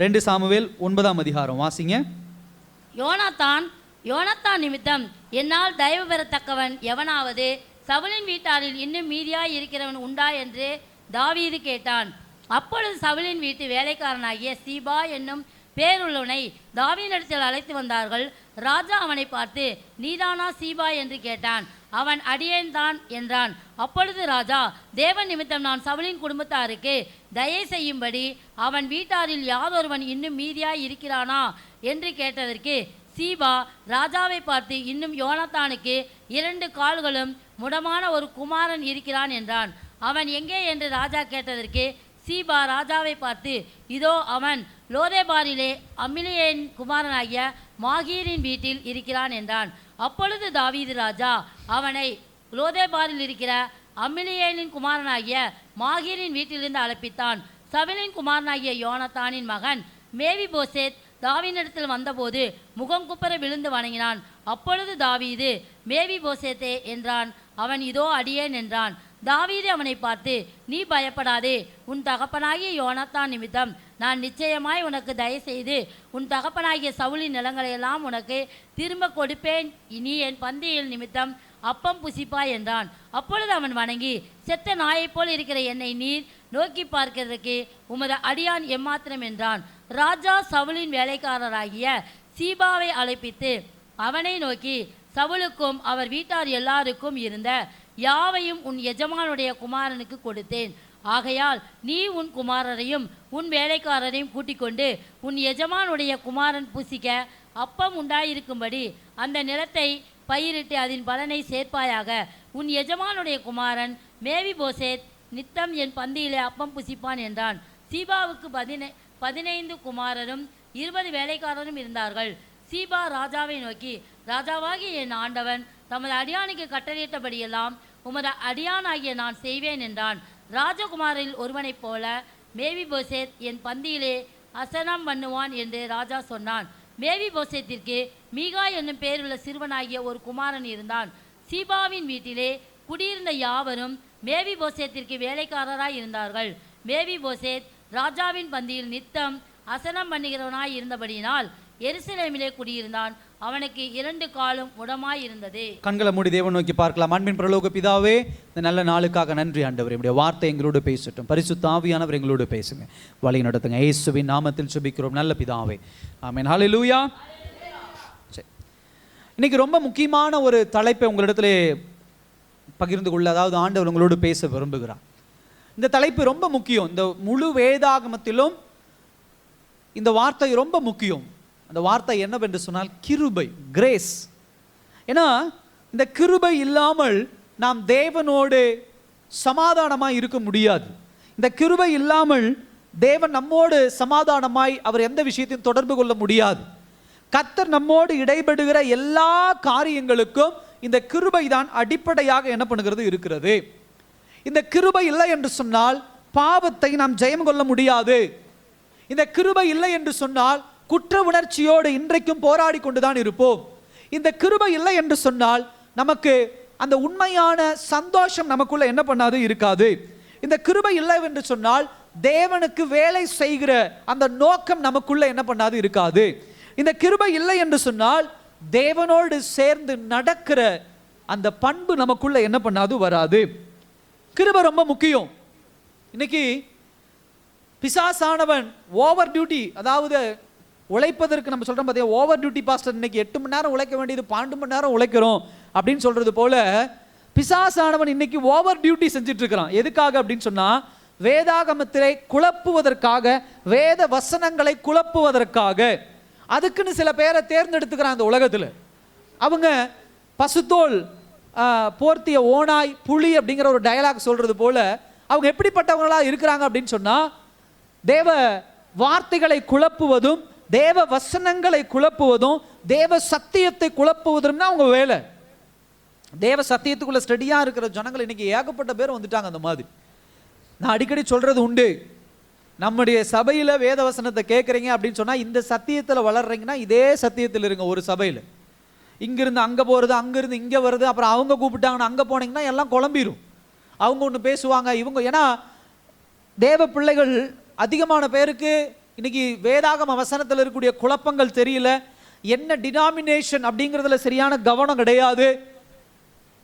2 Samuel 9ஆம் அதிகாரம் வாசிங்க. யோனத்தான் நிமித்தம் என்னால் தயவு பெறத்தக்கவன் எவனாவது சவுலின் வீட்டாரில் இன்னும் மீதியாய் இருக்கிறவன் உண்டா என்று தாவீது கேட்டான். அப்பொழுது சவுலின் வீட்டு வேலைக்காரனாகிய சீபா என்னும் பேருள்ளவனை தாவீதிடத்தில் அழைத்து வந்தார்கள். ராஜா அவனை பார்த்து, நீதானா சீபா என்று கேட்டான். அவன் அடியேன் தான் என்றான். அப்பொழுது ராஜா, தேவன் நிமித்தம் நான் சவுலின் குடும்பத்தாருக்கு தயை செய்யும்படி அவன் வீட்டாரில் யாதொருவன் இன்னும் மீதியாய் இருக்கிறானா என்று கேட்டதற்கு சீபா ராஜாவை பார்த்து, இன்னும் யோனத்தானுக்கு 2 கால்களும் முடமான ஒரு குமாரன் இருக்கிறான் என்றான். அவன் எங்கே என்று ராஜா கேட்டதற்கு சீபா ராஜாவை பார்த்து, இதோ அவன் லோதேபாரிலே அம்மிலியேன் குமாரனாகிய மாகீரின் வீட்டில் இருக்கிறான் என்றான். அப்பொழுது தாவீது ராஜா அவனை லோதேபாரில் இருக்கிற அம்மிலியேனின் குமாரனாகிய மாகீரின் வீட்டிலிருந்து அழைப்பித்தான். சவுலின் குமாரனாகிய யோனத்தானின் மகன் மேவிபோசேத் தாவீதிடத்தில் வந்தபோது முகங்குப்புற விழுந்து வணங்கினான். அப்பொழுது தாவீது, மேவிபோசேத்தே என்றான். அவன், இதோ அடியேன் என்றான். தாவீது அவனை பார்த்து, நீ பயப்படாதே, உன் தகப்பனாகிய யோனத்தான் நிமித்தம் நான் நிச்சயமாய் உனக்கு தயவு செய்து உன் தகப்பனாகிய சவுலின் நிலங்களையெல்லாம் உனக்கு திரும்ப கொடுப்பேன். நீ என் பந்தியில் நிமித்தம் அப்பம் புசிப்பாய் என்றான். அப்பொழுது அவன் வணங்கி, செத்த நாயைப் போல் இருக்கிற என்னை நீர் நோக்கி பார்க்கிறதுக்கு உமது அடியான் எம்மாத்திரம் என்றான். ராஜா சவுலின் வேலைக்காரராகிய சீபாவை அழைப்பித்து அவனை நோக்கி, சவுலுக்கும் அவர் வீட்டார் எல்லாருக்கும் இருந்த யாவையும் உன் எஜமானுடைய குமாரனுக்கு கொடுத்தேன். ஆகையால் நீ உன் குமாரரையும் உன் வேலைக்காரரையும் கூட்டிக் கொண்டு உன் எஜமானுடைய குமாரன் புசிக்க அப்பம் உண்டாயிருக்கும்படி அந்த நிலத்தை பயிரிட்டு அதன் பலனை சேர்ப்பாயாக. உன் எஜமானுடைய குமாரன் மேவிபோசேத் நித்தம் என் பந்தியிலே அப்பம் புசிப்பான் என்றான். சீபாவுக்கு 15 குமாரரும் 20 வேலைக்காரரும் இருந்தார்கள். சீபா ராஜாவை நோக்கி, ராஜாவாகிய என் ஆண்டவன் தமது அடியானுக்கு கட்டளையிட்டபடியெல்லாம் உமது அடியானாகிய நான் செய்வேன் என்றான். ராஜகுமாரில் ஒருவனைப் போல மேவிபோசேத் என் பந்தியிலே அசனம் பண்ணுவான் என்று ராஜா சொன்னான். மேவிபோசேத்திற்கு மீகா என்னும் பேருள்ள சிறுவனாகிய ஒரு குமாரன் இருந்தான். சீபாவின் வீட்டிலே குடியிருந்த யாவரும் மேவிபோசேத்திற்கு வேலைக்காரராய் இருந்தார்கள். மேவிபோசேத் ராஜாவின் பந்தியில் நித்தம் அசனம் பண்ணுகிறவனாய் இருந்தபடியினால் எருசலேமிலே குடியிருந்தான். அவனுக்கு 2 காலும் முடமாய் இருந்தது. கண்களை மூடி தேவன் நோக்கி பார்க்கலாம். அன்பின் பரலோக பிதாவே, இந்த நல்ல நாளுக்காக நன்றி ஆண்டவரே. உம்முடைய வார்த்தை எங்களோடு பேசட்டும். பரிசுத்த ஆவியானவர் எங்களோடு பேசுங்க, வழி நடத்துங்க. இயேசுவின் நாமத்தில் ஜெபிக்கிறோம் நல்ல பிதாவே, ஆமென். ஹல்லேலூயா. சரி, இன்னைக்கு ரொம்ப முக்கியமான ஒரு தலைப்பை உங்களிடத்திலே பகிர்ந்து கொள்ள, அதாவது ஆண்டவர் உங்களோடு பேச விரும்புகிறார். இந்த தலைப்பு ரொம்ப முக்கியம். இந்த முழு வேதாகமத்திலும் இந்த வார்த்தை ரொம்ப முக்கியம். அந்த வார்த்தை என்னவென்று சொன்னால் கிருபை, கிரேஸ். ஏன்னா இந்த கிருபை இல்லாமல் நாம் தேவனோடு சமாதானமாய் இருக்க முடியாது. இந்த கிருபை இல்லாமல் தேவன் நம்மோடு சமாதானமாய் அவர் எந்த விஷயத்தையும் தொடர்பு கொள்ள முடியாது. கர்த்தர் நம்மோடு இடைபடுகிற எல்லா காரியங்களுக்கும் இந்த கிருபை தான் அடிப்படையாக என்ன பண்ணுகிறது இருக்கிறது. இந்த கிருபை இல்லை என்று சொன்னால் பாவத்தை நாம் ஜெயம் கொள்ள முடியாது. இந்த கிருபை இல்லை என்று சொன்னால் குற்ற உணர்ச்சியோடு இன்றைக்கும் போராடி கொண்டுதான் இருப்போம். இந்த கிருபை இல்லை என்று சொன்னால் நமக்கு அந்த உண்மையான சந்தோஷம் நமக்குள்ள என்ன பண்ணாது இருக்காது. இந்த கிருபை இல்லை என்று சொன்னால் தேவனுக்கு வேலை செய்கிற அந்த நோக்கம் நமக்குள்ள என்ன பண்ணாது இருக்காது. இந்த கிருபை இல்லை என்று சொன்னால் தேவனோடு சேர்ந்து நடக்கிற அந்த பண்பு நமக்குள்ள என்ன பண்ணாது வராது. கிருபை ரொம்ப முக்கியம். இன்னைக்கு பிசாசானவன் ஓவர் டியூட்டி, அதாவது உழைப்பதற்கு நம்ம சொல்கிறோம் பார்த்தியா, ஓவர் டியூட்டி பாஸ்டர், இன்னைக்கு 8 மணி நேரம் உழைக்க வேண்டியது 12 மணி நேரம் உழைக்கிறோம் அப்படின்னு சொல்கிறது போல பிசாசானவன் இன்னைக்கு ஓவர் டியூட்டி செஞ்சுட்டு இருக்கிறான். எதுக்காக அப்படின்னு சொன்னால் வேதாகமத்திலே குழப்புவதற்காக, வேத வசனங்களை குழப்புவதற்காக. அதுக்குன்னு சில பேரை தேர்ந்தெடுத்துக்கிறான் அந்த உலகத்தில். அவங்க பசுத்தோல் போர்த்திய ஓனாய் புலி அப்படிங்கிற ஒரு டயலாக் சொல்கிறது போல அவங்க எப்படிப்பட்டவங்களா இருக்கிறாங்க அப்படின்னு சொன்னால் தேவ வார்த்தைகளை குழப்புவதும் தேவ வசனங்களை குழப்புவதும் தேவ சத்தியத்தை குழப்புவதும் தான் அவங்க வேலை. தேவ சத்தியத்துக்குள்ள ஸ்டடியாக இருக்கிற ஜனங்கள் இன்னைக்கு ஏகப்பட்ட பேர் வந்துட்டாங்க. அந்த மாதிரி நான் அடிக்கடி சொல்றது உண்டு, நம்முடைய சபையில் வேத வசனத்தை கேட்குறீங்க அப்படின்னு சொன்னால் இந்த சத்தியத்தில் வளர்றீங்கன்னா இதே சத்தியத்தில் இருங்க. ஒரு சபையில் இங்கிருந்து அங்கே போகிறது, அங்கேருந்து இங்கே வருது, அப்புறம் அவங்க கூப்பிட்டாங்கன்னா அங்கே போனீங்கன்னா எல்லாம் குழம்பிடும். அவங்க ஒன்று பேசுவாங்க, இவங்க. ஏன்னா தேவ பிள்ளைகள் அதிகமான பேருக்கு இன்னைக்கு வேதாகம வசனத்தில் இருக்கக்கூடிய குழப்பங்கள் தெரியல, என்ன டினாமினேஷன் அப்படிங்கிறதுல சரியான கவனம் கிடையாது.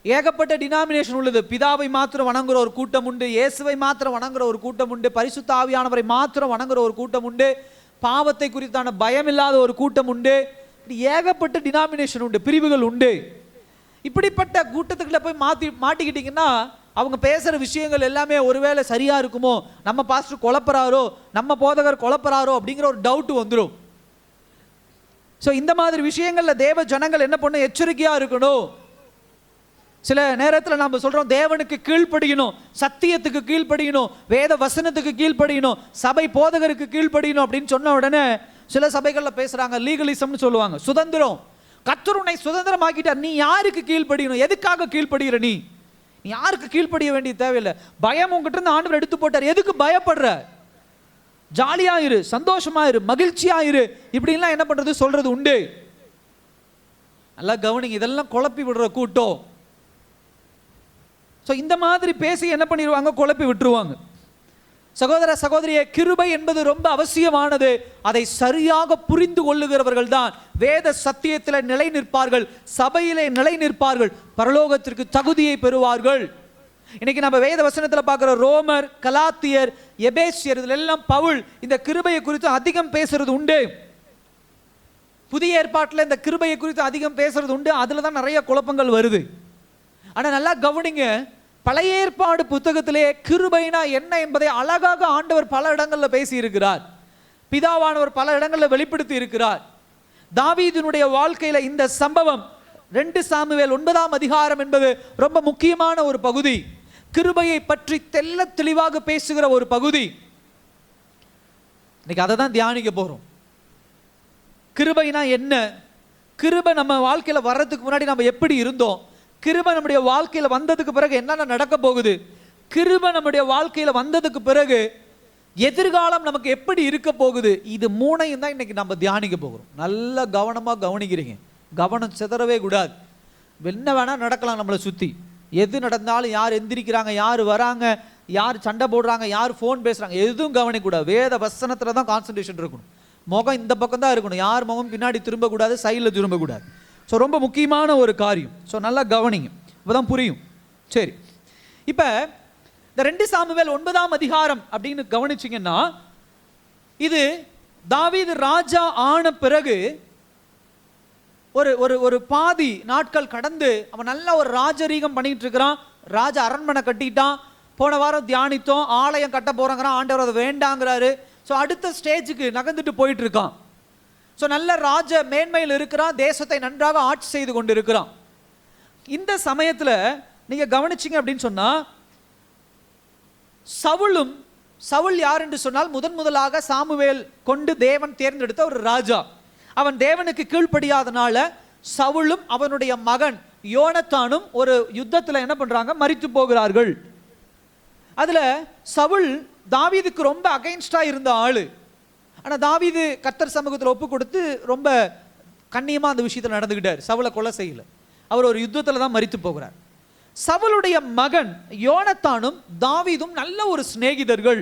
ஏகப்பட்ட டினாமினேஷன் உள்ளது. பிதாவை மாத்திரம் வணங்குற ஒரு கூட்டம் உண்டு, இயேசுவை மாத்திரம் வணங்குற ஒரு கூட்டம் உண்டு, பரிசுத்த ஆவியானவரை மாத்திரம் வணங்குற ஒரு கூட்டம் உண்டு, பாவத்தை குறித்தான பயம் இல்லாத ஒரு கூட்டம் உண்டு. ஏகப்பட்ட டினாமினேஷன் உண்டு, பிரிவுகள் உண்டு. இப்படிப்பட்ட கூட்டத்துக்குள்ள போய் மாட்டிக்கிட்டீங்கன்னா அவங்க பேசுகிற விஷயங்கள் எல்லாமே ஒருவேளை சரியாக இருக்குமோ, நம்ம பாஸ்டர் குழப்பறாரோ, நம்ம போதகர் குழப்பறாரோ அப்படிங்கிற ஒரு டவுட் வந்துடும். ஸோ இந்த மாதிரி விஷயங்களில் தேவ ஜனங்கள் என்ன பண்ண எச்சரிக்கையாக இருக்கணும். சில நேரத்தில் நம்ம சொல்கிறோம் தேவனுக்கு கீழ்ப்படியணும், சத்தியத்துக்கு கீழ்ப்படியணும், வேத வசனத்துக்கு கீழ்ப்படியணும், சபை போதகருக்கு கீழ்ப்படியணும் அப்படின்னு சொன்ன உடனே சில சபைகளில் பேசுகிறாங்க லீகலிசம்னு சொல்லுவாங்க. சுதந்திரம், கர்த்தர் உன்னை சுதந்திரமாக்கிட்டார், நீ யாருக்கு கீழ்ப்படியணும், எதுக்காக கீழ்ப்படுகிற, நீ யாருக்கு கீழ்ப்படிய வேண்டிய தேவையில்லை. பயம் உங்ககிட்ட இருந்து ஆண்டவர் எடுத்து போட்டார், எதுக்கு பயப்படுற, ஜாலியாயிரு, சந்தோஷமாயிரு, மகிழ்ச்சியாயிரு, இப்படின்லாம் என்ன பண்றது சொல்றது உண்டு. நல்லா கவனிங்க, இதெல்லாம் குழப்பி விடுற கூட்டம். ஸோ இந்த மாதிரி பேசி என்ன பண்ணிடுவாங்க, குழப்பி விட்டுருவாங்க. சகோதர சகோதரியே, கிருபை என்பது ரொம்ப அவசியமானது. அதை சரியாக புரிந்து கொள்ளுகிறவர்கள் தான் வேத சத்தியத்தில் நிலை நிற்பார்கள், சபையிலே நிலை நிற்பார்கள், பரலோகத்திற்கு தகுதியை பெறுவார்கள். இன்னைக்கு நம்ம வேத வசனத்தில் பார்க்குற ரோமர், கலாத்தியர், எபேசியர், இதுல எல்லாம் பவுல் இந்த கிருபையை குறித்து அதிகம் பேசுறது உண்டு. புதிய ஏற்பாட்டில் இந்த கிருபையை குறித்து அதிகம் பேசுறது உண்டு. அதில் தான் நிறைய குழப்பங்கள் வருது. ஆனால் நல்லா கவனிங்க, பழைய ஏற்பாடு புத்தகத்திலே கிருபைனா என்ன என்பதை அழகாக ஆண்டவர் பல இடங்களில் பேசி இருக்கிறார். பிதாவானவர் பல இடங்களில் வெளிப்படுத்தி இருக்கிறார். தாவீதினுடைய வாழ்க்கையில இந்த சம்பவம் 2 சாமுவேல் 9ஆம் அதிகாரம் என்பது ரொம்ப முக்கியமான ஒரு பகுதி. கிருபையை பற்றி தெள்ள தெளிவாக பேசுகிற ஒரு பகுதி. இன்னைக்கு அதை தான் தியானிக்க போறோம். கிருபைனா என்ன, கிருபை நம்ம வாழ்க்கையில வர்றதுக்கு முன்னாடி நம்ம எப்படி இருந்தோம், கிருபை நம்முடைய வாழ்க்கையில வந்ததுக்கு பிறகு என்னென்ன நடக்க போகுது, கிருபை நம்முடைய வாழ்க்கையில வந்ததுக்கு பிறகு எதிர்காலம் நமக்கு எப்படி இருக்க போகுது, இது 3ஐயும் தான் இன்னைக்கு நம்ம தியானிக்க போகிறோம். நல்ல கவனமா கவனிக்கிறீங்க, கவனம் சிதறவே கூடாது. என்ன வேணா நடக்கலாம் நம்மளை சுத்தி, எது நடந்தாலும், யார் எந்திரிக்கிறாங்க, யார் வராங்க, யார் சண்டை போடுறாங்க, யார் ஃபோன் பேசுறாங்க, எதுவும் கவனிக்கூடாது. வேத வசனத்துல தான் கான்சன்ட்ரேஷன் இருக்கணும். முகம் இந்த பக்கம் தான் இருக்கணும், யார் முகம் பின்னாடி திரும்பக்கூடாது, சைடில் திரும்பக்கூடாது. ஸோ ரொம்ப முக்கியமான ஒரு காரியம். ஸோ நல்லா கவனிங்க, இப்போதான் புரியும். சரி, இப்போ இந்த 2 சாமுவேல் 9ஆம் அதிகாரம் அப்படின்னு கவனிச்சிங்கன்னா, இது தாவீது ராஜா ஆன பிறகு ஒரு ஒரு ஒரு பாதி நாட்கள் கடந்து அவன் நல்ல ஒரு ராஜரீகம் பண்ணிட்டு இருக்கிறான். ராஜ அரண்மனை கட்டிட்டான். போன வாரம் தியானித்தோம், ஆலயம் கட்ட போறாங்கிறான், ஆண்டவர் அதை வேண்டாங்கிறாரு. ஸோ அடுத்த ஸ்டேஜுக்கு நகர்ந்துட்டு போயிட்டு இருக்கான். ஸோ நல்ல ராஜ மேன்மையில் இருக்கிறான், தேசத்தை நன்றாக ஆட்சி செய்து கொண்டு இருக்கிறான். இந்த சமயத்தில் நீங்க கவனிச்சிங்க அப்படின்னு சொன்னா, சவுல் யார் என்று சொன்னால் முதலாக சாமுவேல் கொண்டு தேவன் தேர்ந்தெடுத்த ஒரு ராஜா. அவன் தேவனுக்கு கீழ்ப்படியாதனால சவுலும் அவனுடைய மகன் யோனத்தானும் ஒரு யுத்தத்தில் என்ன பண்றாங்க, மரித்து போகிறார்கள். அதுல சவுல் தாவீதுக்கு ரொம்ப அகைன்ஸ்டா இருந்த ஆளு. ஆனா தாவீது கர்த்தர் சமூகத்தில் ஒப்பு கொடுத்து ரொம்ப கண்ணியமா அந்த விஷயத்தில் நடந்துகிட்டார். சவுலை கொலை செய்யல, அவர் ஒரு யுத்தத்தில் தான் மரித்து போகிறார். சவுலுடைய மகன் யோனத்தானும் தாவீதும் நல்ல ஒரு சிநேகிதர்கள்.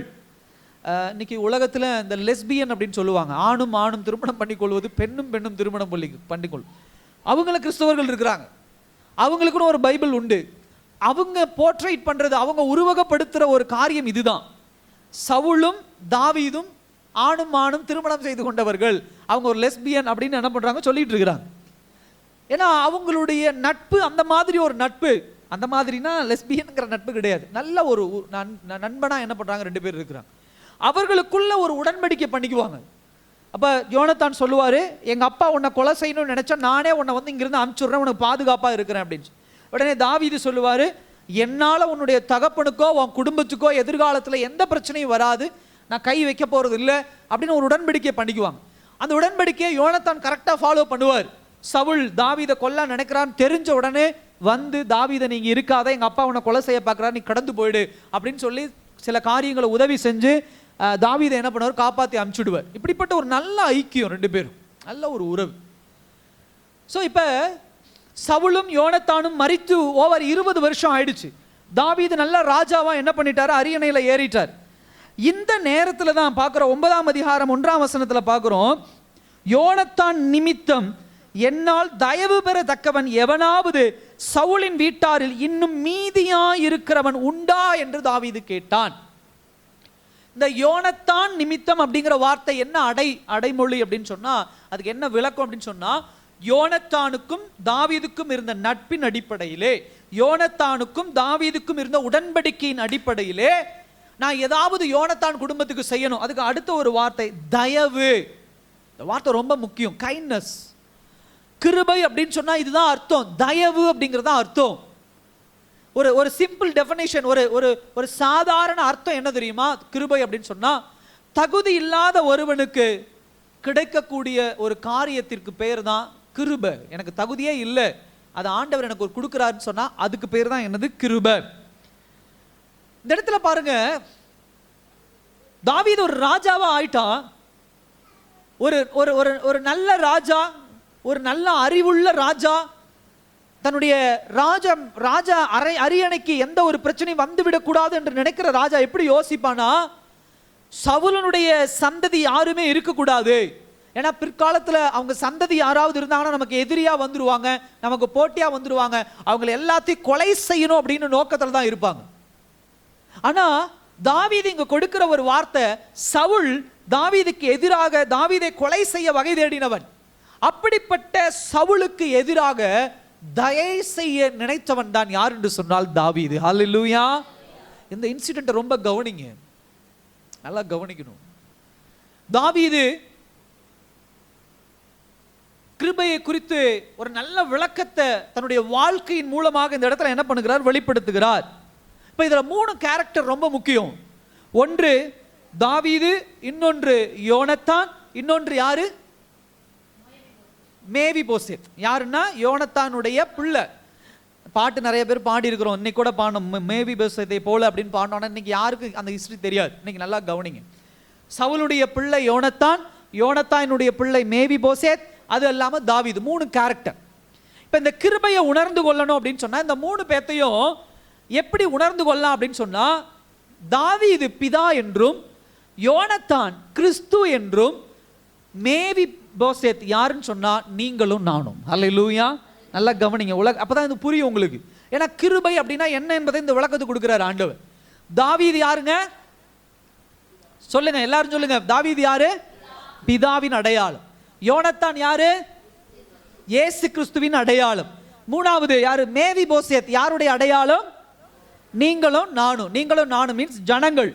இன்னைக்கு உலகத்தில் இந்த லெஸ்பியன் அப்படின்னு சொல்லுவாங்க, ஆணும் ஆணும் திருமணம் பண்ணிக்கொள்வது, பெண்ணும் பெண்ணும் திருமணம் பண்ணிக்கொள்ளும். அவங்கள கிறிஸ்தவர்கள் இருக்கிறாங்க, அவங்களுக்குன்னு ஒரு பைபிள் உண்டு. அவங்க போர்ட்ரைட் பண்றது, அவங்க உருவகப்படுத்துகிற ஒரு காரியம் இதுதான். சவுலும் தாவீதும் ஆணும் ஆணும் திருமணம் செய்து கொண்டவர்கள், அவங்க ஒரு லெஸ்பியன் அப்படின்னு என்ன பண்றாங்க சொல்லிட்டு இருக்கிறாங்க. ஏன்னா அவங்களுடைய நட்பு அந்த மாதிரி ஒரு நட்பு. அந்த மாதிரினா லெஸ்பியன்ங்கிற நட்பு கிடையாது, நல்ல ஒரு நண்பனா என்ன பண்றாங்க, 2 பேர் இருக்கிறாங்க. அவர்களுக்குள்ள ஒரு உடன்படிக்கை பண்ணிக்குவாங்க. அப்ப யோனத்தான் சொல்லுவாரு, எங்க அப்பா உன்னை கொலை செய்யணும்னு நினைச்சா நானே உன்னை வந்து இங்கிருந்து அனுப்பிச்சுடுறேன், உனக்கு பாதுகாப்பா இருக்கிறேன் அப்படின்னு. உடனே தாவீது சொல்லுவாரு, என்னால உன்னுடைய தகப்பனுக்கோ உன் குடும்பத்துக்கோ எதிர்காலத்துல எந்த பிரச்சனையும் வராது, நான் கை வைக்க போறது இல்லை அப்படின்னு ஒரு உடன்படிக்கை பண்ணிக்குவாங்க. அந்த உடன்படிக்கையை யோனத்தான் கரெக்டா ஃபாலோ பண்ணுவார். சவுல் தாவீதை கொல்ல நினைக்கிறான்னு தெரிஞ்ச உடனே வந்து, தாவீதை நீங்க இருக்காத, எங்க அப்பா உன்னை கொலை செய்ய பார்க்கிறார், நீ கடந்து போயிடு அப்படின்னு சொல்லி சில காரியங்களை உதவி செஞ்சு தாவீதை என்ன பண்ணுவார், காப்பாற்றி அனுப்பிச்சுடுவார். இப்படிப்பட்ட ஒரு நல்ல ஐக்கியம் 2 பேரும், நல்ல ஒரு உறவு. ஸோ இப்போ சவுலும் யோனத்தானும் மரித்து ஓவர் 20 வருஷம் ஆயிடுச்சு. தாவீது நல்ல ராஜாவா என்ன பண்ணிட்டாரு, அரியணையில் ஏறிட்டார். இந்த நேரத்தில் தான் பார்க்குறோம், 9ஆம் அதிகாரம் 1ஆம் வசனத்தில் பார்க்குறோம், யோனத்தான் நிமித்தம் என்னால் தயவு பெறத்தக்கவன் எவனாவது சவுலின் வீட்டாரில் இன்னும் மீதியாய் இருக்கிறவன் உண்டா என்று தாவீது கேட்டான். இந்த யோனத்தான் நிமித்தம் அப்படிங்கிற வார்த்தை என்ன அடைமொழி அப்படின்னு சொன்னா, அதுக்கு என்ன விளக்கம் அப்படின்னு சொன்னா, யோனத்தானுக்கும் தாவீதுக்கும் இருந்த நட்பின் அடிப்படையிலே, யோனத்தானுக்கும் தாவீதுக்கும் இருந்த உடன்படிக்கையின் அடிப்படையிலே நான் ஏதாவது யோனத்தான் குடும்பத்துக்கு செய்யணும், அதுக்கு அடுத்த ஒரு வார்த்தை தயவு. இந்த வார்த்தை ரொம்ப முக்கியம். கைண்ட்னஸ், கிருபை அப்படின்னு சொன்னா இதுதான் அர்த்தம். தயவு அப்படிங்கிறது தான் அர்த்தம். ஒரு சிம்பிள் டெஃபினேஷன், ஒரு சாதாரண அர்த்தம் என்ன தெரியுமா? கிருபை அப்படின்னு சொன்னா தகுதி இல்லாத ஒருவனுக்கு கிடைக்கக்கூடிய ஒரு காரியத்திற்கு பேர் தான் கிருபை. எனக்கு தகுதியே இல்லை, அது ஆண்டவர் எனக்கு ஒரு கொடுக்குறாருன்னு சொன்னா அதுக்கு பேர் தான் என்னது? கிருபை. இந்த இடத்துல பாருங்க, தாவீது ஒரு ராஜாவா ஆயிட்டான். ஒரு நல்ல ராஜா, ஒரு நல்ல அறிவுள்ள ராஜா, தன்னுடைய ராஜா அரியணைக்கு எந்த ஒரு பிரச்சனையும் வந்துவிடக்கூடாது என்று நினைக்கிற ராஜா எப்படி யோசிப்பானா, சவுலனுடைய சந்ததி யாருமே இருக்கக்கூடாது. ஏன்னா பிற்காலத்தில் அவங்க சந்ததி யாராவது இருந்தாங்கன்னா நமக்கு எதிரியா வந்துருவாங்க, நமக்கு போட்டியா வந்துருவாங்க, அவங்களை எல்லாத்தையும் கொலை செய்யணும் அப்படின்னு நோக்கத்தில் தான் இருப்பாங்க. ஆனா தாவீது இங்க கொடுக்கிற ஒரு வார்த்தை, சவுல் தாவீதுக்கு எதிராக தாவீதை கொலை செய்ய வகை தேடினவன். அப்படிப்பட்ட சவுலுக்கு எதிராக தயை செய்ய நினைத்தவன் தான் யார் என்று சொன்னால் தாவீது. ஹல்லேலூயா. இந்த இன்சிடென்ட் ரொம்ப கவனிங்க, நல்லா கவனிக்கணும். தாவீது கிருபையை குறித்து ஒரு நல்ல விளக்கத்தை தன்னுடைய வாழ்க்கையின் மூலமாக இந்த இடத்துல என்ன பண்ணுகிறார்? வெளிப்படுத்துகிறார். இப்ப இதுல 3 கேரக்டர் ரொம்ப முக்கியம். ஒன்று தாவீது, இன்னொன்று யோனத்தான், இன்னொன்று யாரு? மேவிபோசேத். யாருன்னா யோனத்தானுடைய பிள்ளை. பாட்டு நிறைய பேர் பாடி இருக்கிறோம், இன்னைக்கு கூட பாடணும், மேவிபோசேத்தை போல அப்படின்னு பாடினோன்னா இன்னைக்கு யாருக்கு அந்த ஹிஸ்டரி தெரியாது. இன்னைக்கு நல்லா கவனிங்க. சவுலுடைய பிள்ளை யோனத்தான், யோனத்தானுடைய பிள்ளை மேவிபோசேத், அது இல்லாம தாவீது. 3 கேரக்டர். இப்ப இந்த கிருபையை உணர்ந்து கொள்ளணும் அப்படின்னு சொன்னா இந்த 3 பேத்தையும் எப்படி உணர்ந்து கொள்ளலாம் அப்படின்னு சொன்னா, தாவீது பிதா என்றும், யோனத்தான் கிறிஸ்து என்றும், மேவி போசேத் யாருன்னு சொன்னா நீங்களும் நானும். ஹல்லேலூயா. நல்லா கவனிங்க, அப்பதான் இது புரியும் உங்களுக்கு. ஏன்னா கிருபை அப்படின்னா என்ன என்பதை இந்த விளக்கத்தை கொடுக்கிறார் ஆண்டவர். தாவீது யாருங்க? சொல்லுங்க, எல்லாரும் சொல்லுங்க. தாவீது யாரு? பிதாவின் அடையாளம். யோனத்தான் யாரு? இயேசு கிறிஸ்துவின் அடையாளம். 3வது யாரு? மேவி போசேத் யாருடைய அடையாளம்? நீங்களும் நானும். நீங்களும் நானும் மீன்ஸ் ஜனங்கள்,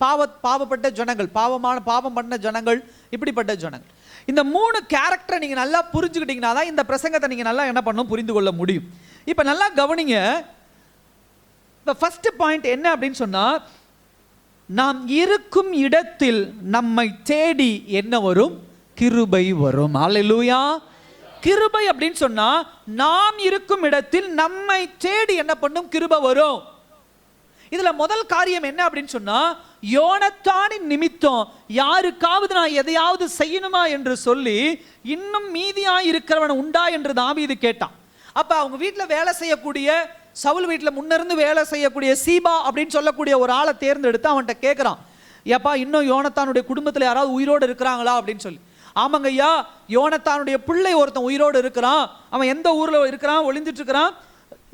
பாவப்பட்ட ஜனங்கள், பாவம் பண்ண ஜனங்கள், இப்படிப்பட்ட ஜனங்கள். இந்த 3 கேரக்டரை நீங்க நல்லா புரிஞ்சுக்கிட்டீங்கன்னா தான் இந்த பிரசங்கத்தை நீங்க நல்லா என்ன பண்ணணும், புரிந்து கொள்ள முடியும். இப்ப நல்லா கவனிங்க. இப்ப ஃபர்ஸ்ட் பாயிண்ட் என்ன அப்படின்னு சொன்னா, நாம் இருக்கும் இடத்தில் நம்மை தேடி என்ன வரும்? கிருபை வரும். ஹல்லேலூயா. கிருபை அப்படின்னு சொன்னா நாம் இருக்கும் இடத்தில் நம்மை தேடி என்ன பண்ணும்? கிருபை வரும். இதுல முதல் காரியம் என்ன அப்படின்னு சொன்னா, யோனத்தானின் நிமித்தம் யாருக்காவது நான் எதையாவது செய்யணுமா என்று சொல்லி இன்னும் மீதியாய் இருக்கிறவன் உண்டா என்று தாவீது கேட்டான். அப்ப அவங்க வீட்டில் வேலை செய்யக்கூடிய, சவுல் வீட்டில் முன்னிருந்து வேலை செய்யக்கூடிய சீபா அப்படின்னு சொல்லக்கூடிய ஒரு ஆளை தேர்ந்தெடுத்து அவன்கிட்ட கேட்கிறான், ஏப்பா இன்னும் யோனத்தானுடைய குடும்பத்தில் யாராவது உயிரோடு இருக்கிறாங்களா அப்படின்னு சொல்லி. ஆமாங்க ஐயா, யோனத்தானுடைய பிள்ளை ஒருத்தன் உயிரோடு இருக்கிறான். அவன் எந்த ஊர்ல இருக்கிறான்? ஒளிந்துட்டு இருக்கிறான்.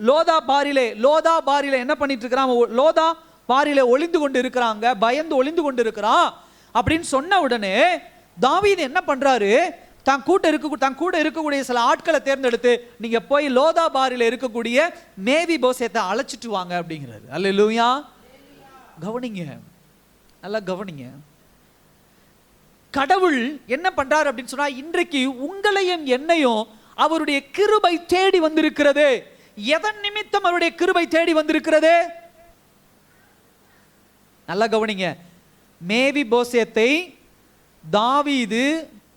லோதா பாரிலே என்ன பண்ணிட்டு இருக்கிறான்? லோதா பாரிலே ஒளிந்து கொண்டு இருக்கிறாங்க, பயந்து ஒளிந்து கொண்டு இருக்கிறான் அப்படின்னு சொன்ன உடனே தாவீது என்ன பண்றாரு? தான் கூட இருக்கக்கூடிய சில ஆட்களை தேர்ந்தெடுத்து, நீங்க போய் லோதா பாரில இருக்கக்கூடிய மேவி போசேத்தை அழைச்சிட்டு வாங்க அப்படிங்கிறாரு. அல்லேலூயா. கவனிங்க, நல்லா கவனிங்க. கடவுள் என்ன பண்றாரு அப்படின்னு சொன்னா, இன்றைக்கு உங்களையும் என்னையும் அவருடைய கிருபை தேடி வந்திருக்கிறது. எதன் நிமித்தம் அவருடைய கிருபை தேடி வந்திருக்கிறது? நல்லா கவனிங்க. மேவி போசேத்தை தாவீது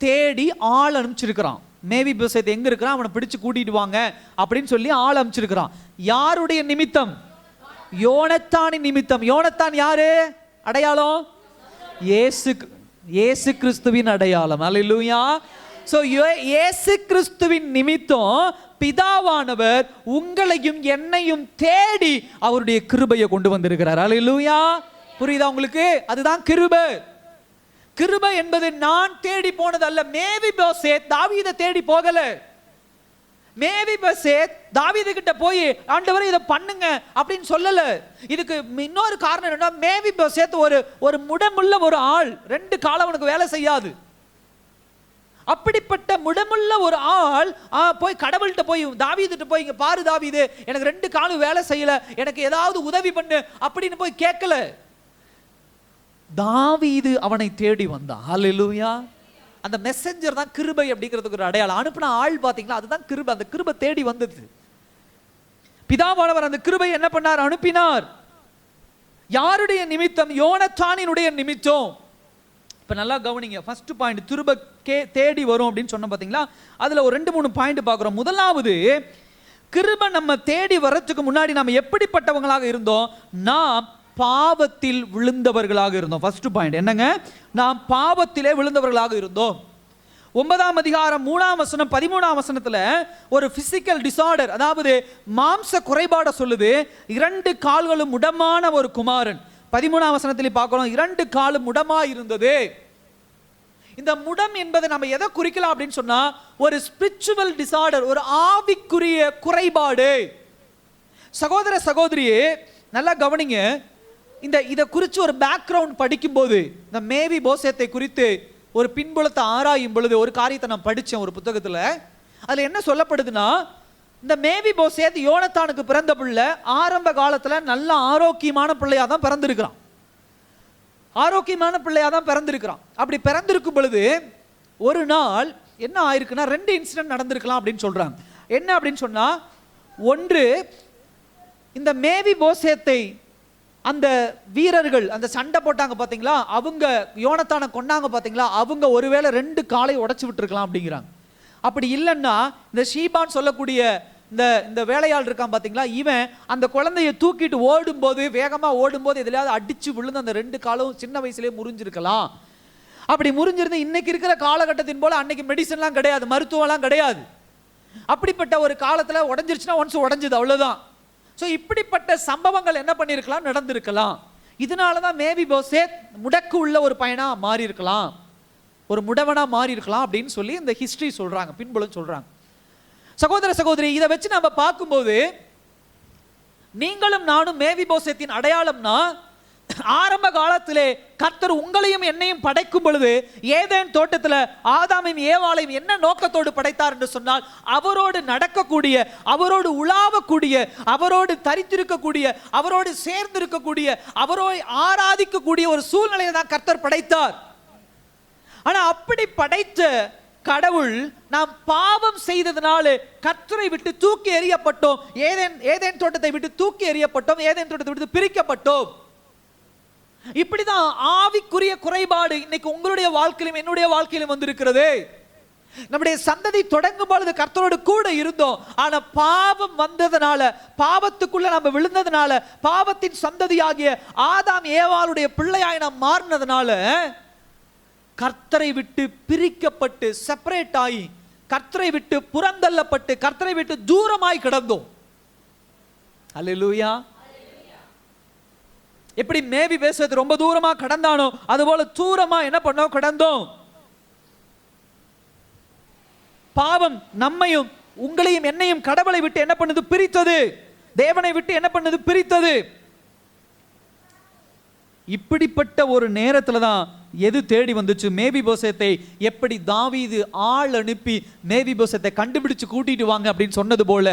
தேடி ஆள் அனுப்பிச்சிருக்கிறான். மேவி போசேத் எங்க இருக்கிறான்? அவனை பிடிச்சு கூட்டிட்டு வாங்க அப்படின்னு சொல்லி ஆள் அனுப்பிச்சிருக்கிறான். யாருடைய நிமித்தம்? யோனத்தானின் நிமித்தம். யோனத்தான் யாரு? அடையாளம் இயேசு கிறிஸ்துவின் அடையாளம். அல்லேலூயா. சோ இயேசு கிறிஸ்துவின் நிமித்தம் பிதாவானவர் உங்களையும் என்னையும் தேடி அவருடைய கிருபையை கொண்டு வந்திருக்கிறார். அல்லேலூயா. புரியுதா உங்களுக்கு? அதுதான் கிருபை. கிருபை என்பது நான் தேடி போனது அல்ல. மேவிபோசேத் தாவீதை தேடி போகல. மேவிபோசேத் தாவீது கிட்ட போய் ஆண்டவரே இதை பண்ணுங்க அப்படின்னு சொல்லல. இதுக்கு இன்னொரு காரணம் என்னன்னா, மேவிபோசேத் ஒரு முடமுள்ள ஒரு ஆள், 2 காலம் அவனுக்கு வேலை செய்யாது. அப்படிப்பட்ட முடமுள்ள ஒரு ஆள் போய் கடவுள்கிட்ட போய் தாவீதுட்ட போய் இங்க பாரு தாவீது, எனக்கு 2 காலம் வேலை செய்யல, எனக்கு ஏதாவது உதவி பண்ணு அப்படின்னு போய் கேட்கல. தாவீது அவனை தேடி வந்தான். ஹல்லேலூயா. அந்த மெசஞ்சர் தான் கிருபை அப்படிங்கிறதுக்கு ஒரு அடையாளம். அனுப்பின ஆள் பாத்தீங்களா, அதுதான் கிருபை. அந்த கிருபை தேடி வந்தது. பிதாவானவர் அந்த கிருபை என்ன பண்ணார்? அனுப்பினார். யாருடைய நிமித்தம்? யோனத்தானினுடைய நிமித்தம். இப்ப நல்லா கவனிங்க. ஃபர்ஸ்ட் பாயிண்ட், கிருபை தேடி வரும் அப்படின்னு சொன்ன பாத்தீங்களா, அதுல ஒரு 2-3 பாயிண்ட் பார்க்கிறோம். முதலாவது, கிருபை நம்ம தேடி வரதுக்கு முன்னாடி நம்ம எப்படிப்பட்டவங்களாக இருந்தோம்? நாம் பாவத்தில் விழுந்தவர்களாக இருந்தோம். ஃபர்ஸ்ட் பாயிண்ட் என்னங்க? நாம் பாவத்திலே விழுந்தவர்களாக இருந்தோம். 9ஆம் அதிகாரம் 3ஆம் வசனம் 13ஆம் வசனத்துல ஒரு பிசிக்கல் டிசார்டர், அதாவது மாம்ச குறைபாட சொல்லுது. 2 கால்களும் முடமான ஒரு குமாரன். 13ஆம் வசனத்தில் பார்க்கிறோம், 2 காலும் முடமா இருந்தது. இந்த முடம் என்பதை நம்ம எதை குறிக்கலாம் அப்படின்னு சொன்னா, ஒரு ஸ்பிரிச்சுவல் டிசார்டர், ஒரு ஆவிக்குரிய குறைபாடு. சகோதர சகோதரியே நல்லா கவனிங்க. இதை குறித்து ஒரு பேக்ரவுண்ட் படிக்கும்போது, இந்த மேவிபோசேத்தை குறித்து ஒரு பின்புலத்தை ஆராயும் பொழுது ஒரு காரியத்தை நான் படித்தேன் ஒரு புத்தகத்தில். அதில் என்ன சொல்லப்படுதுன்னா, இந்த மேவிபோசேத் யோனத்தானுக்கு பிறந்த பிள்ளை ஆரம்ப காலத்தில் நல்ல ஆரோக்கியமான பிள்ளையாக தான் பிறந்திருக்கிறான். ஆரோக்கியமான பிள்ளையாக தான் பிறந்திருக்கிறான். அப்படி பிறந்திருக்கும் பொழுது ஒரு நாள் என்ன ஆயிருக்குன்னா, 2 இன்சிடென்ட் நடந்திருக்கலாம் அப்படின்னு சொல்கிறாங்க. என்ன அப்படின்னு சொன்னால், ஒன்று, இந்த மேவிபோசேத்தை அந்த வீரர்கள் அந்த சண்டை போட்டாங்க பார்த்தீங்களா, அவங்க யோனத்தானை கொண்டாங்க பார்த்தீங்களா, அவங்க ஒருவேளை 2 காலை உடைச்சு விட்டுருக்கலாம் அப்படிங்கிறாங்க. அப்படி இல்லைன்னா இந்த ஷீபான் சொல்லக்கூடிய இந்த வேலையாள் இருக்கான் பார்த்தீங்களா, இவன் அந்த குழந்தையை தூக்கிட்டு ஓடும்போது, வேகமாக ஓடும்போது எதுலையாவது அடிச்சு விழுந்து அந்த 2 காலும் சின்ன வயசுலேயே முறிஞ்சிருக்கலாம். அப்படி முறிஞ்சிருந்து இன்னைக்கு இருக்கிற காலகட்டத்தின் போல அன்னைக்கு மெடிசன்லாம் கிடையாது, மருத்துவம்லாம் கிடையாது. அப்படிப்பட்ட ஒரு காலத்தில் உடஞ்சிருச்சுன்னா ஒன்ஸ் உடஞ்சுது, அவ்வளோதான். ஸோ இப்படிப்பட்ட சம்பவங்கள் என்ன பண்ணியிருக்கலாம், நடந்திருக்கலாம். இதனால தான் மேவிபோசேத் முடக்கு உள்ள ஒரு பையனாக மாறி இருக்கலாம், ஒரு முடவனாக மாறி இருக்கலாம் அப்படின்னு சொல்லி இந்த ஹிஸ்டரி சொல்கிறாங்க, பின்புலம் சொல்கிறாங்க. சகோதர சகோதரி, இதை வச்சு நம்ம பார்க்கும்போது நீங்களும் நானும் மேவிபோசேத்தின் அடையாளம்னா, ஆரம்ப காலத்திலே கர்த்தர் உங்களையும் என்னையும் படைக்கும் பொழுது ஏதேன் தோட்டத்தில் ஆதாமையும் ஏவாளையும் என்ன நோக்கத்தோடு படைத்தார் என்று சொன்னால், அவரோடு நடக்கக்கூடிய, அவரோடு உலாவக்கூடிய, அவரோடு தரித்திருக்கக்கூடிய, அவரோடு சேர்ந்திருக்கக்கூடிய, அவரோடு ஆராதிக்கக்கூடிய ஒரு சூழ்நிலையை தான் கர்த்தர் படைத்தார். ஆனா அப்படி படைத்த கடவுள் நாம் பாவம் செய்ததனால கர்த்தரை விட்டு தூக்கி எறியப்பட்டோம். ஏதேன் தோட்டத்தை விட்டு தூக்கி எறியப்பட்டோம், ஏதேன் தோட்டத்தை விட்டு பிரிக்கப்பட்டோம். இப்படிதான் ஆவிக்குரிய குறைபாடு இன்னைக்கு உங்களுடைய வாழ்க்கையிலும் என்னுடைய வாழ்க்கையிலும் வந்திருக்கிறது. நம்முடைய சந்ததி தொடங்கும் பொழுது கர்த்தரோடு கூட இருந்தோம். ஆனா பாவம் வந்ததனால, பாவத்துக்குள்ள நம்ம விழுந்ததனால, பாவத்தின் சந்ததியாகிய ஆதாம் ஏவாளுடைய பிள்ளையாய் நாம் மாறினதனால கர்த்தரை விட்டு பிரிக்கப்பட்டு, செப்பரேட் ஆகி, கர்த்தரை விட்டு புறந்தள்ளப்பட்டு, கர்த்தரை விட்டு தூரமாய் கிடந்தோம். அல்லேலூயா. எப்படி மேவிபோசேத் ரொம்ப தூரமா கடந்தானோ அதுபோல தூரமா என்ன பண்ணோம், கடந்தோம். பாவம் நம்மையும் உங்களையும் என்னையும் கடவுளை விட்டு என்ன பண்ணுது, பிரித்தது. தேவனை விட்டு என்ன பண்ணுது, பிரித்தது. இப்படிப்பட்ட ஒரு நேரத்துல தான் எது தேடி வந்துச்சு, மேவிபோசேத்தை எப்படி தாவீது ஆள் அனுப்பி மேவிபோசேத்தை கண்டுபிடிச்சு கூட்டிட்டு வாங்க அப்படின்னு சொன்னது போல,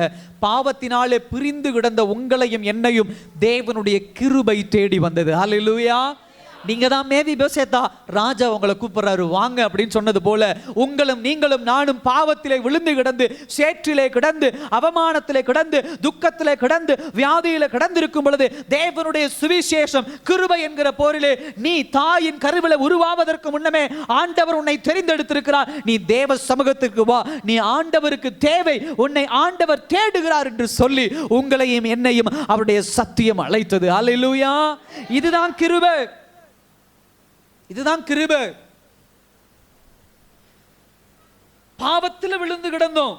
பாவத்தினாலே பிரிந்து கிடந்த உங்களையும் என்னையும் தேவனுடைய கிருபை தேடி வந்தது. ஹல்லேலூயா. நீங்க தான் மேவிபோசேத்தா, ராஜா உங்களை கூப்பிடுறாரு வாங்க அப்படின்னு சொன்னது போல, உங்களும் நீங்களும் நானும் பாவத்திலே விழுந்து கிடந்து, சேற்றிலே கிடந்து, அவமானத்திலே கிடந்து, துக்கத்திலே கிடந்து, வியாதியிலே கிடந்திருக்கும் பொழுது தேவனுடைய சுவிசேஷம் கிருபை என்கிற போரிலே, நீ தாயின் கருவிலே உருவாவதற்கு முன்னமே ஆண்டவர் உன்னை தெரிந்தெடுத்திருக்கிறார். நீ தேவ சமூகத்திற்கு வா, நீ ஆண்டவருக்கு தேவை, உன்னை ஆண்டவர் தேடுகிறார் என்று சொல்லி உங்களையும் என்னையும் அவருடைய சத்தியம் அழைத்தது. அல்லேலூயா. இதுதான் கிருபை, இதுதான் கிருபை. பாவத்தில் விழுந்து கிடந்தோம்,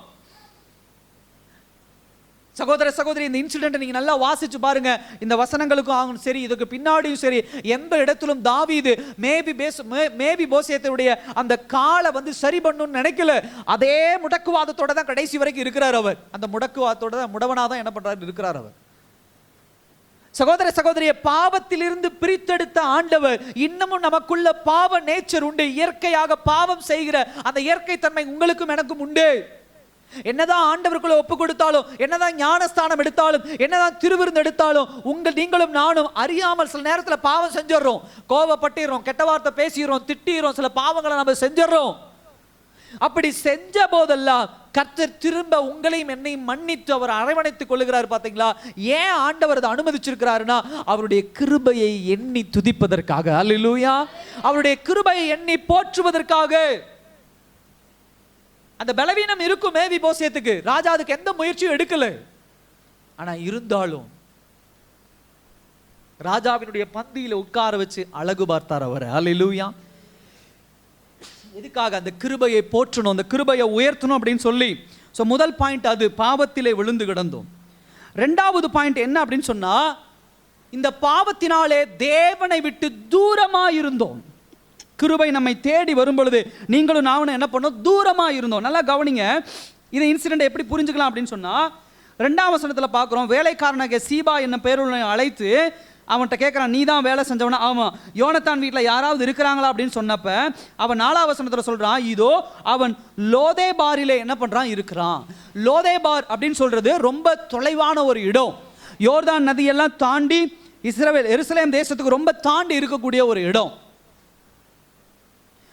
சகோதர சகோதரி, இந்த இன்சிடென்ட் நீங்க நல்லா வாசிச்சு பாருங்க. இந்த வசனங்களுக்கும் ஆகும் சரி, இதுக்கு பின்னாடியும் சரி, எந்த இடத்திலும் தாவீது மேபி போசேத்துடைய அந்த காலை வந்து சரி பண்ணணும்னு நினைக்கல. அதே முடக்குவாதத்தோட தான் கடைசி வரைக்கும் இருக்கிறார் அவர். அந்த முடக்குவாதத்தோட தான் முடவனாதான் என்ன பண்றாரு இருக்கிறார் அவர். சகோதர சகோதரிய, பாவத்திலிருந்து பிரித்தெடுத்த ஆண்டவர் இன்னமும் நமக்குள்ள பாவ நேச்சர் உண்டு. இயற்கையாக பாவம் செய்கிற அந்த இயற்கை தன்மை உங்களுக்கும் எனக்கும் உண்டு. என்னதான் ஆண்டவருக்குள்ள ஒப்பு கொடுத்தாலும், என்னதான் ஞானஸ்தானம் எடுத்தாலும், என்னதான் திருவிருந்து எடுத்தாலும், நீங்களும் நானும் அறியாமல் சில நேரத்தில் பாவம் செஞ்சிடறோம். கோவப்பட்டிடுறோம், கெட்ட வார்த்தை பேசிடுறோம், திட்டிடுறோம், சில பாவங்களை நம்ம செஞ்சிடறோம். அப்படி செஞ்ச போதெல்லாம் கர்த்தர் திரும்ப உங்களையும் என்னையும் மன்னித்து அவர் அரவணைத்துக் கொள்ளுகிறார். பாத்தீங்களா? ஏன் ஆண்டவர் அதை அனுமதிச்சிருக்கிறாருன்னா அவருடைய கிருபையை எண்ணி துதிப்பதற்காக. அல்லேலூயா. அவருடைய கிருபையை எண்ணி போற்றுவதற்காக. அந்த பலவீனம் இருக்கும் மேவி போசேத்துக்கு. ராஜா அதுக்கு எந்த முயற்சியும் எடுக்கல. ஆனா இருந்தாலும் ராஜாவினுடைய பந்தியில உட்கார வச்சு அழகு பார்த்தார் அவர். அல்லேலூயா. எதுக்காக? அந்த கிருபையை போற்றணும், அந்த கிருபையை உயர்த்தணும் அப்படின்னு சொல்லி. ஸோ முதல் பாயிண்ட் அது, பாவத்திலே விழுந்து கிடந்தோம். ரெண்டாவது பாயிண்ட் என்ன அப்படின்னு சொன்னா, இந்த பாவத்தினாலே தேவனை விட்டு தூரமா இருந்தோம். கிருபை நம்மை தேடி வரும் பொழுது நீங்களும் நானும் என்ன பண்ணோம்? தூரமா இருந்தோம். நல்லா கவனிங்க. இந்த இன்சிடென்ட் எப்படி புரிஞ்சுக்கலாம் அப்படின்னு சொன்னா, 2ஆம் வசனத்துல பார்க்கிறோம். வேலைக்காரனாகிய சீபா என்ன பேருள்ளவனை அழைத்து அவன்கிட்ட கேட்குறான், நீ தான் வேலை செஞ்சவனா? ஆமாம். யோனத்தான் வீட்டில் யாராவது இருக்கிறாங்களா அப்படின்னு சொன்னப்ப அவன் 4ஆம் வசனத்தில் சொல்கிறான், இதோ அவன் லோதேபாரிலே என்ன பண்ணுறான்? இருக்கிறான். லோதேபார் அப்படின்னு சொல்கிறது ரொம்ப தொலைவான ஒரு இடம். யோர்தான் நதியெல்லாம் தாண்டி எருசலேம் தேசத்துக்கு ரொம்ப தாண்டி இருக்கக்கூடிய ஒரு இடம்.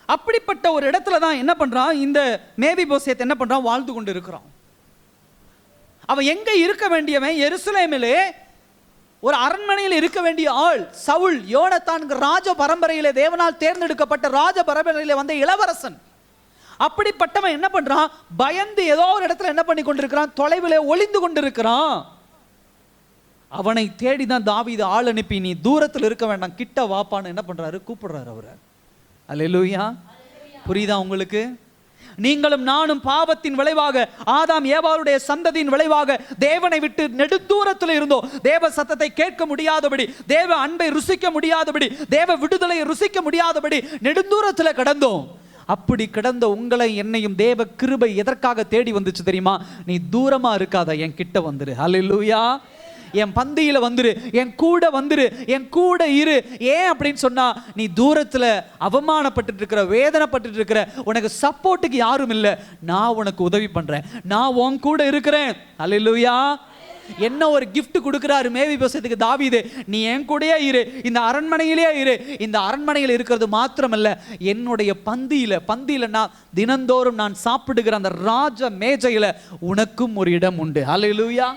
அப்படிப்பட்ட ஒரு இடத்துல தான் என்ன பண்ணுறான் இந்த மேவி போசேத் என்ன பண்ணுறான்? வாழ்ந்து கொண்டு இருக்கிறான். அவன் எங்கே இருக்க வேண்டியவன்? எருசலேமிலே ஒரு அரண்மனையில் இருக்க வேண்டிய ஆள். சவுல், யோனத்தான் ராஜ பரம்பரையிலே தேவனால் தேர்ந்தெடுக்கப்பட்ட ராஜ பரம்பரையிலே வந்த இளவரசன். அப்படிப்பட்டவன் என்ன பண்றான்? பயந்து ஏதோ ஒரு இடத்துல என்ன பண்ணி கொண்டிருக்கிறான்? தொலைவிலே ஒளிந்து கொண்டிருக்கிறான். அவனை தேடிதான் தாவீது ஆள் அனுப்பி, நீ தூரத்தில் இருக்க வேண்டாம், கிட்ட வாப்பான்னு என்ன பண்றாரு? கூப்பிடுறாரு அவரை. அல்லேலூயா. புரியுதா உங்களுக்கு? நீங்களும் நானும் பாவத்தின் விளைவாக, ஆதாம் ஏவாளுடைய சந்ததியின் விளைவாக தேவனை விட்டு நெடுந்தூரத்தில் இருந்தோம். தேவ சத்தத்தை கேட்க முடியாதபடி, தேவ அன்பை ருசிக்க முடியாதபடி, தேவ விடுதலையை ருசிக்க முடியாதபடி நெடுந்தூரத்தில் கடந்தோம். அப்படி கிடந்த உங்களை என்னையும் தேவ கிருபை எதற்காக தேடி வந்துச்சு தெரியுமா? நீ தூரமா இருக்காத, என் கிட்ட வந்துரு. அல்லேலூயா. என் பந்தியில வந்துரு, என் கூட வந்துரு, என் கூட இரு. ஏன் அப்படின்னு சொன்னா, நீ தூரத்துல அவமானப்பட்டு இருக்கிற, வேதனைப்பட்டு இருக்கிற, உனக்கு சப்போர்ட்டுக்கு யாரும் இல்லை. நான் உனக்கு உதவி பண்றேன், நான் உன் கூட இருக்கிறேன். அல்லேலூயா. என்ன ஒரு gift கொடுக்கிறாரு மேவி போசேத்துக்கு தாவீது. நீ என் கூடயே இரு, இந்த அரண்மனையிலே இரு. இந்த அரண்மனையில் இருக்கிறது மாத்திரமல்ல, என்னுடைய பந்தியில நான் தினந்தோறும் நான் சாப்பிடுகிற அந்த ராஜ மேஜையில உனக்கும் ஒரு இடம் உண்டு. அல்லேலூயா.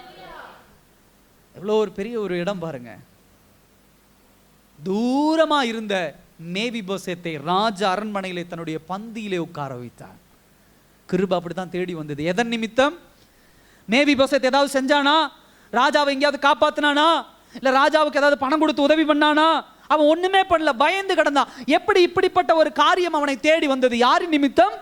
எவ்வளோ ஒரு பெரிய ஒரு இடம் பாருங்க. தூரமா இருந்த மேவி போசேத்தை ராஜ அரண்மனையிலே தன்னுடைய பந்தியிலே உட்கார வைத்தார். கிருபை அப்படித்தான் தேடி வந்தது. எதன் நிமித்தம்? மேவி போசேத் ஏதாவது செஞ்சானா? ராஜாவை எங்கேயாவது காப்பாத்தினானா? இல்ல ராஜாவுக்கு ஏதாவது பணம் கொடுத்து உதவி பண்ணானா? அவன் ஒண்ணுமே பண்ணல, பயந்து கிடந்தான். எப்படி இப்படிப்பட்ட ஒரு காரியம் அவனை தேடி வந்தது? யாரின் நிமித்தம்?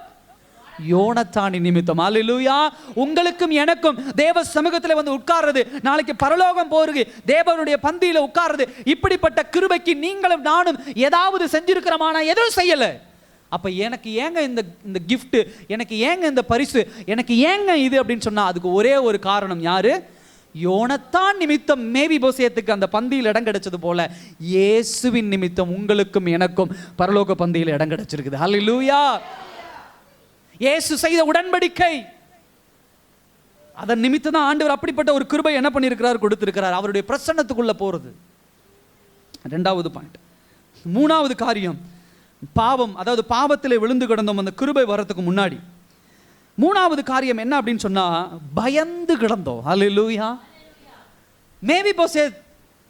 யோனத்தானி நிமித்தம். அல்லேலூயா. உங்களுக்கும் எனக்கும் தேவ சமூகத்தில் வந்து உட்கார்றது, நாளைக்கு பரலோகம் போறது, தேவனுடைய பந்தியில உட்கார்றது, இப்படிப்பட்ட கிருபைக்கு நீங்களும் நானும் ஏதாவது செஞ்சிருக்கிறோமானா? எதுவும் செய்யல. அப்ப எனக்கு ஏங்க இந்த கிஃப்ட், எனக்கு ஏங்க இந்த பரிசு, எனக்கு ஏங்க இது அப்படின்னு சொன்னா அதுக்கு ஒரே ஒரு காரணம். யாரு? யோனத்தான் நிமித்தம் மேவி போசேத்துக்கு அந்த பந்தியில் இடம் கிடைச்சது போல இயேசுவின் நிமித்தம் உங்களுக்கும் எனக்கும் பரலோக பந்தியில் இடம் கிடைச்சிருக்குது. அல்லேலூயா. இயேசு செய்த உடன்படிக்கை, அதன் நிமித்தம் தான் ஆண்டவர் அப்படிப்பட்ட ஒரு கிருபை என்ன பண்ணியிருக்கிறார்? கொடுத்திருக்கிறார். அவருடைய பிரசன்னத்துக்குள்ள போறது. ரெண்டாவது பாயிண்ட். மூணாவது காரியம், பாவம், அதாவது பாவத்திலே விழுந்து கிடந்தோம் அந்த கிருபை வரத்துக்கு முன்னாடி. மூணாவது காரியம் என்ன அப்படின்னு சொன்னா, பயந்து கிடந்தோம். அல்லேலூயா. மேவி போசேத்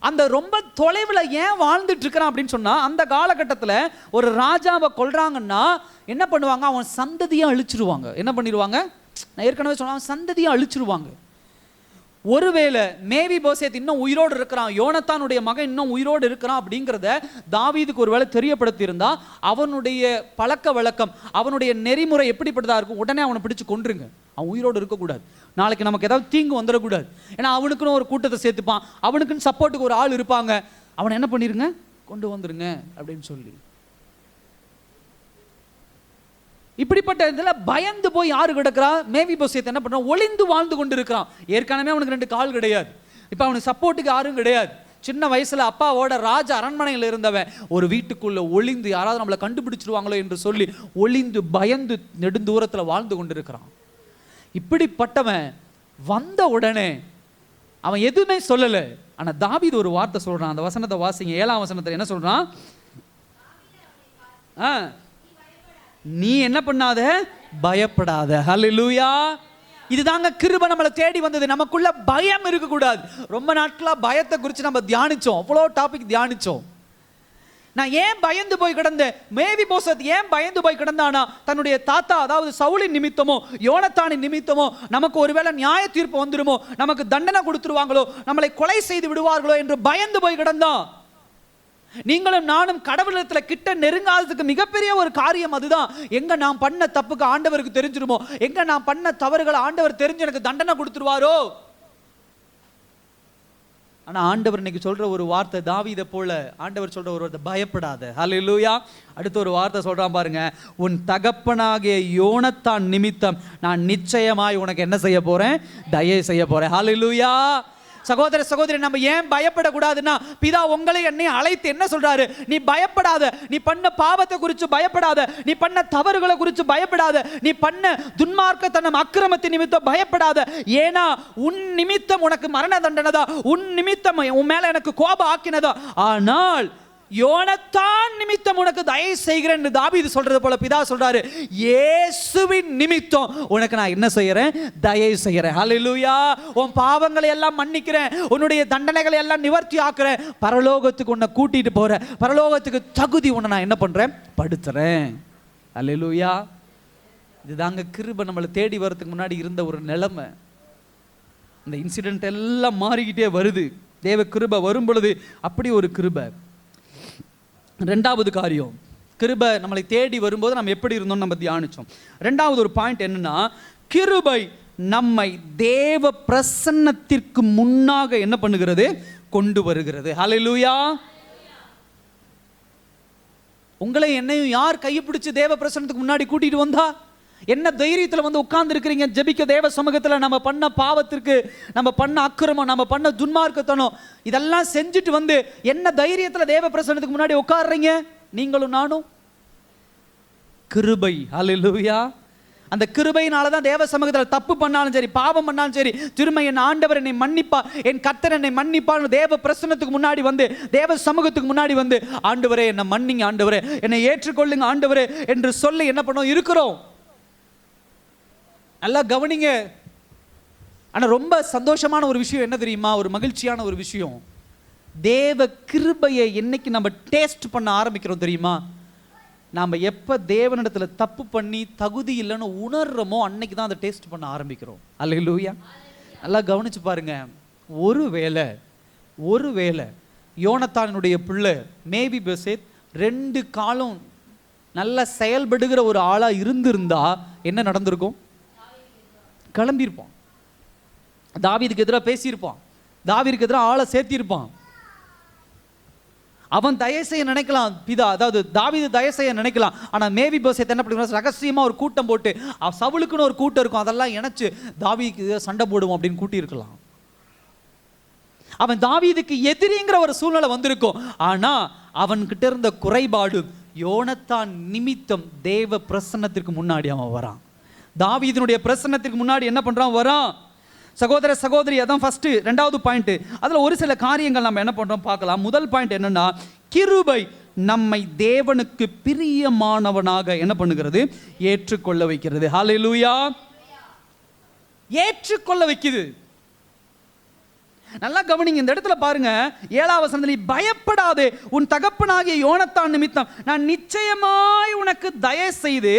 அந்த ரொம்ப தொலைவில் ஏன் வாழ்ந்துட்டு இருக்கிறான் அப்படின்னு சொன்னா, அந்த காலகட்டத்தில் ஒரு ராஜாவை கொல்றாங்கன்னா என்ன பண்ணுவாங்க? அவன் சந்ததியை அழிச்சிருவாங்க. என்ன பண்ணிடுவாங்க? நான் ஏற்கனவே சொன்ன, அவன் சந்ததியை அழிச்சிருவாங்க. ஒருவேளை மேவி போசேத் இன்னும் உயிரோடு இருக்கிறான், யோனத்தானுடைய மகன் இன்னும் உயிரோடு இருக்கிறான் அப்படிங்கிறத தாவீதுக்கு ஒரு வேளை தெரியப்படுத்தி இருந்தா, அவனுடைய பழக்க வழக்கம், அவனுடைய நெறிமுறை எப்படிப்பட்டதா இருக்கும்? உடனே அவனை பிடிச்சு கொன்றுங்க, அவன் உயிரோடு இருக்கக்கூடாது. நாளைக்கு நமக்கு ஏதாவது தீங்கு வந்துடக்கூடாது. ஏன்னா அவனுக்குன்னு ஒரு கூட்டத்தை சேர்த்துப்பான், அவனுக்குன்னு சப்போர்ட்டுக்கு ஒரு ஆள் இருப்பாங்க. அவனை என்ன பண்ணிருங்க, கொண்டு வந்துருங்க அப்படின்னு சொல்லி. இப்படிப்பட்ட இதில் பயந்து போய் யாரு கிடக்கிறா? மேவிபோசேத் என்ன பண்றான்? ஒளிந்து வாழ்ந்து கொண்டு இருக்கிறான். ஏற்கனவே அவனுக்கு 2 கால் கிடையாது, இப்போ அவனுக்கு சப்போர்ட்டுக்கு யாரும் கிடையாது. சின்ன வயசுல அப்பாவோட ராஜ அரண்மனையில் இருந்தவன் ஒரு வீட்டுக்குள்ள ஒளிந்து யாராவது நம்மளை கண்டுபிடிச்சிருவாங்களோ என்று சொல்லி ஒளிந்து பயந்து நெடுந்தூரத்தில் வாழ்ந்து கொண்டு இருக்கிறான். இப்படிப்பட்டவன் வந்த உடனே அவன் எதுவுமே சொல்லலை. ஆனா தாவீது ஒரு வார்த்தை சொல்றான். அந்த வசனத்தை வாசிங்க. 7ஆம் வசனத்தில் என்ன சொல்றான்? நீ என்ன பண்ணாத, பயப்படாத. ஹல்லேலூயா. இதுதாங்க கிருபை நம்மளை தேடி வந்தது. நமக்குள்ள பயம் இருக்கக்கூடாது. ரொம்ப நாட்களா பயத்தை குறித்து நம்ம தியானிச்சோம், அவ்வளோ டாபிக் தியானிச்சோம். நான் ஏன் பயந்து போய் கிடந்தேன்? மேவிபோசேத் ஏன் பயந்து போய் கிடந்தானா? தன்னுடைய தாத்தா, அதாவது சவுலின் நிமித்தமோ யோனத்தானின் நிமித்தமோ நமக்கு ஒருவேளை நியாய தீர்ப்பு வந்துடுமோ, நமக்கு தண்டனை கொடுத்துருவாங்களோ, நம்மளை கொலை செய்து விடுவார்களோ என்று பயந்து போய் கிடந்தான். நீங்களும் நானும் கடவுளத்தில் கிட்ட நெருங்காததுக்கு மிகப்பெரிய ஒரு காரியம் அதுதான். எங்க நான் பண்ண தப்புக்கு ஆண்டவருக்கு தெரிஞ்சிருமோ, எங்க நான் பண்ண தவறுகளை ஆண்டவர் தெரிஞ்சு எனக்கு தண்டனை கொடுத்துருவாரோ. ஆனா ஆண்டவர் இன்னைக்கு சொல்ற ஒரு வார்த்தை, தாவீதை போல ஆண்டவர் சொல்ற ஒரு வார்த்தை, பயப்படாத. ஹல்லேலூயா. அடுத்த ஒரு வார்த்தை சொல்றான் பாருங்க, உன் தகப்பனாகிய யோனத்தான் நிமித்தம் நான் நிச்சயமாய் உனக்கு என்ன செய்ய போறேன்? தயை செய்ய போறேன். ஹல்லேலூயா. சகோதர சகோதரி, நம்ம ஏன் பயப்படக்கூடாதுன்னா, பிதா உங்களை என்னை அழைத்து என்ன சொல்றாரு? நீ பயப்படாத, நீ பண்ண பாவத்தை குறித்து பயப்படாத, நீ பண்ண தவறுகளை குறித்து பயப்படாத, நீ பண்ண துன்மார்க்கத்தனம் அக்கிரமத்தின் நிமித்தம் பயப்படாத. ஏன்னா உன் நிமித்தம் உனக்கு மரண தண்டனை தான், உன் நிமித்தம் உன் மேல எனக்கு கோபம் ஆக்கினதா, ஆனால் யோனத்தான் நிமித்தம் உனக்கு தயை செய்கிறேன் என்று தாவீது சொல்றது போல பிதா சொல்றாரு, இயேசுவின் நிமித்தம் உனக்கு நான் என்ன செய்யறேன்? தயை செய்யறேன். ஹல்லேலூயா. உன் பாவங்களை எல்லாம் மன்னிக்கிறேன், உன்னுடைய தண்டனைகளை எல்லாம் நிவர்த்தி ஆக்குறேன், பரலோகத்துக்கு உன்னை கூட்டிட்டு போறேன், பரலோகத்துக்கு தகுதி உன்னை நான் என்ன பண்றேன்? படுத்துறேன். ஹல்லேலூயா. இதுதாங்க கிருபை நம்மளை தேடி வரதுக்கு முன்னாடி இருந்த ஒரு நிலைமை. இந்த இன்சிடென்ட் எல்லாம் மாறிக்கிட்டே வருது. தேவ கிருபை வரும் பொழுது அப்படி ஒரு கிருபை. 2வது காரியம், கிருபை நம்மளை தேடி வரும்போது நம்ம எப்படி இருந்தோம் நம்ம தியானிச்சோம். 2வது ஒரு பாயிண்ட் என்னன்னா, கிருபை நம்மை தேவ பிரசன்னத்திற்கு முன்னாக என்ன பண்ணுகிறது? கொண்டு வருகிறது. ஹல்லேலூயா. உங்களை என்னையும் யார் கையை பிடிச்சு தேவ பிரசன்னத்துக்கு முன்னாடி கூட்டிட்டு வந்தா? என்ன தைரியத்தில் வந்து உட்கார்ந்து இருக்கிறீங்க ஜெபிக்க தேவ சமூகத்தில்? நம்ம பண்ண பாவத்திற்கு, நம்ம பண்ண அக்கிரமம், நம்ம பண்ண துன்மார்க்கத்தனம் இதெல்லாம் செஞ்சுட்டு வந்து என்ன தைரியத்தில் தேவ பிரசன்னத்துக்கு முன்னாடி உட்கார்றீங்க? நீங்களும் நானும் கிருபை. ஹல்லேலூயா. அந்த கிருபையினால தான் தேவ சமூகத்தில் தப்பு பண்ணாலும் சரி, பாவம் பண்ணாலும் சரி, திரும்ப என் ஆண்டவர் என்னை மன்னிப்பா, என் கர்த்தர் என்னை மன்னிப்பான்னு தேவ பிரசன்னத்துக்கு முன்னாடி வந்து, தேவ சமூகத்துக்கு முன்னாடி வந்து, ஆண்டவரே என்னை மன்னிங்க, ஆண்டவரே என்னை ஏற்றுக்கொள்ளுங்க ஆண்டவரே என்று சொல்லி என்ன பண்ணோம்? இருக்கிறோம். நல்லா கவனிங்க. ஆனால் ரொம்ப சந்தோஷமான ஒரு விஷயம் என்ன தெரியுமா? ஒரு மகிழ்ச்சியான ஒரு விஷயம், தேவ கிருபையை என்னைக்கு நம்ம டேஸ்ட் பண்ண ஆரம்பிக்கிறோம் தெரியுமா? நாம் எப்போ தேவனிடத்தில் தப்பு பண்ணி தகுதி இல்லைன்னு உணர்றோமோ அன்னைக்கு தான் அதை டேஸ்ட் பண்ண ஆரம்பிக்கிறோம். அல்லேலூயா. நல்லா கவனிச்சு பாருங்க. ஒருவேளை யோனத்தானுடைய பிள்ளை மேவிபோசேத் 2 காலம் நல்லா செயல்படுகிற ஒரு ஆளாக இருந்திருந்தா என்ன நடந்திருக்கும்? கிளம்பியிருப்பான், தாவீதுக்கு எதிராக பேசியிருப்பான், தாவீதுக்கு எதிராக ஆளை சேர்த்திருப்பான். அவன் தயை செய்ய நினைக்கலாம், பிதா அதாவது தாவீது தயை செய்ய நினைக்கலாம். ஆனால் மேவிபோசேத் என்ன பண்ணுவான்? ரகசியமாக ஒரு கூட்டம் போட்டு, சவுலுக்குன்னு ஒரு கூட்டம் இருக்கும், அதெல்லாம் இணைச்சு தாவீதுக்கு சண்டை போடுவோம் அப்படின்னு கூட்டி இருக்கலாம். அவன் தாவீதுக்கு எதிரிங்கிற ஒரு சூழ்நிலை வந்திருக்கும். ஆனால் அவன்கிட்ட இருந்த குறைபாடு, யோனத்தான் நிமித்தம் தேவ பிரசன்னத்திற்கு முன்னாடி அவன் வரான். தாவீதினுடைய பிரசன்னத்திற்கு முன்னாடி என்ன பண்றான்? வரான். சகோதர சகோதரி, அதான் ஃபர்ஸ்ட். 2வது பாயிண்ட், அதுல ஒரு சில காரியங்கள் நம்ம என்ன பண்றோம் பார்க்கலாம். முதல் பாயிண்ட் என்னன்னா, கிருபை நம்மை தேவனுக்கு பிரியமானவனாக என்ன பண்ணுகிறது? ஏற்றுக்கொள்ள வைக்கிறது. ஹல்லேலூயா. ஏற்றுக்கொள்ள வைக்குது. நல்லா கவனிங்க. இந்த இடத்துல பாருங்க, 7ஆம் வசனத்தில், பயப்படாதே, உன் தகப்பனாகிய யோனத்தான் நிமித்தம் நான் நிச்சயமாய் உனக்கு தயை செய்து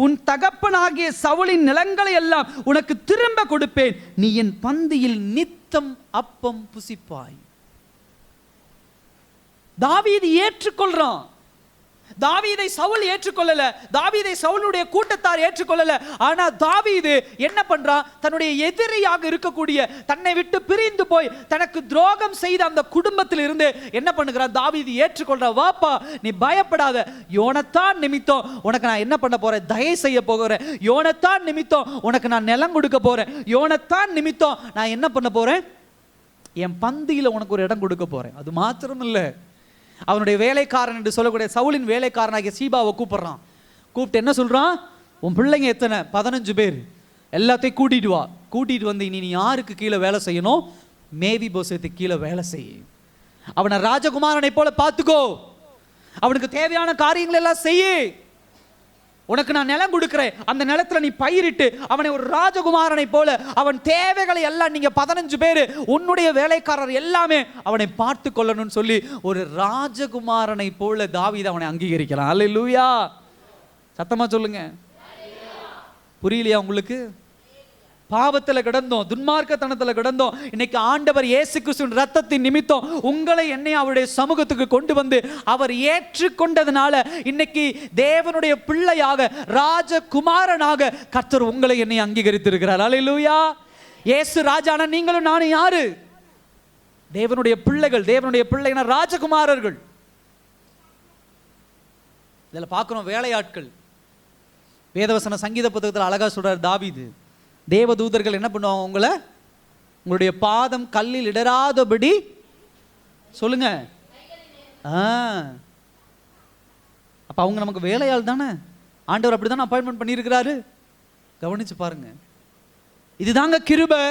உன் தகப்பனாகிய சவுலின் நிலங்களை எல்லாம் உனக்கு திரும்ப கொடுப்பேன், நீ என் பந்தியில் நித்தம் அப்பம் புசிப்பாய். தாவீது ஏற்றுக்கொள்றான். தாவீதை சவுல் ஏற்றுக்கொள்ளல, தாவீதை சவுலுடைய கூட்டத்தார் ஏற்றுக்கொள்ளல. ஆனா தாவீது என்ன பண்றான்? தன்னுடைய எதிரியாக இருக்கக்கூடிய, தன்னை விட்டு பிரிந்து போய் தனக்கு துரோகம் செய்த அந்த குடும்பத்தில் இருந்து என்ன பண்ணுகிறான்? தாவீது ஏற்றுக்கொள்ற. வாப்பா, நீ பயப்படாத, யோனத்தான் நிமித்தம் உனக்கு நான் என்ன பண்ண போறேன்? தயை செய்ய போகிறேன். யோனத்தான் நிமித்தம் உனக்கு நான் நிலம் கொடுக்க போறேன். யோனத்தான் நிமித்தம் நான் என்ன பண்ண போறேன்? என் பந்தியில உனக்கு ஒரு இடம் கொடுக்க போறேன். அது மாத்திரம் இல்லை, அவனுடைய வேலைக்காரன் என்று சொல்லக்கூடிய சவுலின் வேலைக்காரனாகிய சீபாவை கூப்பிடுறான். கூப்பிட்டு என்ன சொல்றான்? உன் பிள்ளைங்க எத்தனை? 15 பேர். எல்லாத்தையும் கூட்டிட்டு வா. கூட்டிட்டு வந்து நீ யாருக்கு கீழே வேலை செய்யணும்? மேவிபோசேத்துக்கு கீழே வேலை செய். அவனை ராஜகுமாரனை போல பார்த்துக்கோ. அவனுக்கு தேவையான காரியங்கள் எல்லாம் செய்ய. உனக்கு நான் நிலம் கொடுக்கிறேன். அந்த நிலத்துல நீ பயிரிட்டு அவனை ஒரு ராஜகுமாரனை போல, அவன் தேவைகளை எல்லாம் நீங்க 15 பேர் உன்னுடைய வேலைக்காரர் எல்லாமே அவனை பார்த்து கொள்ளணும்னு சொல்லி ஒரு ராஜகுமாரனை போல தாவீது அவனை அங்கீகரிக்கிறான். அல்லேலூயா. சத்தமா சொல்லுங்க. புரியலையா உங்களுக்கு? பாவத்துல கிடந்தோம், துன்மார்க்கத்தனத்துல கிடந்தோம். இன்னைக்கு ஆண்டவர் இயேசு கிறிஸ்துவின் ரத்தத்தின் நிமித்தம் உங்களை என்னை அவருடைய சமூகத்துக்கு கொண்டு வந்து அவர் ஏற்றுக்கொண்டதுனால இன்னைக்கு தேவனுடைய பிள்ளையாக, ராஜகுமாரனாக கர்த்தர் உங்களை என்னை அங்கீகரித்திருக்கிறார். அல்லேலூயா. இயேசு ராஜானா நீங்களும் நானும் யாரு? தேவனுடைய பிள்ளைகள். தேவனுடைய பிள்ளைனா ராஜகுமாரர்கள். இதுல பார்க்கிறோம் வேலையாட்கள். வேதவசன சங்கீத புத்தகத்தில் அழகா சொல்றார் தாவீது, தேவதூதர்கள் என்ன பண்ணுவாங்க? உங்களுடைய பாதம் கல்லில் இடராதபடி சொல்லுங்க. அப்ப அவங்க நமக்கு வேலையாள் தானே. ஆண்டவர் அப்படித்தானே அப்பாயின்மெண்ட் பண்ணியிருக்கிறாரு. கவனிச்சு பாருங்க. இதுதாங்க கிருபை.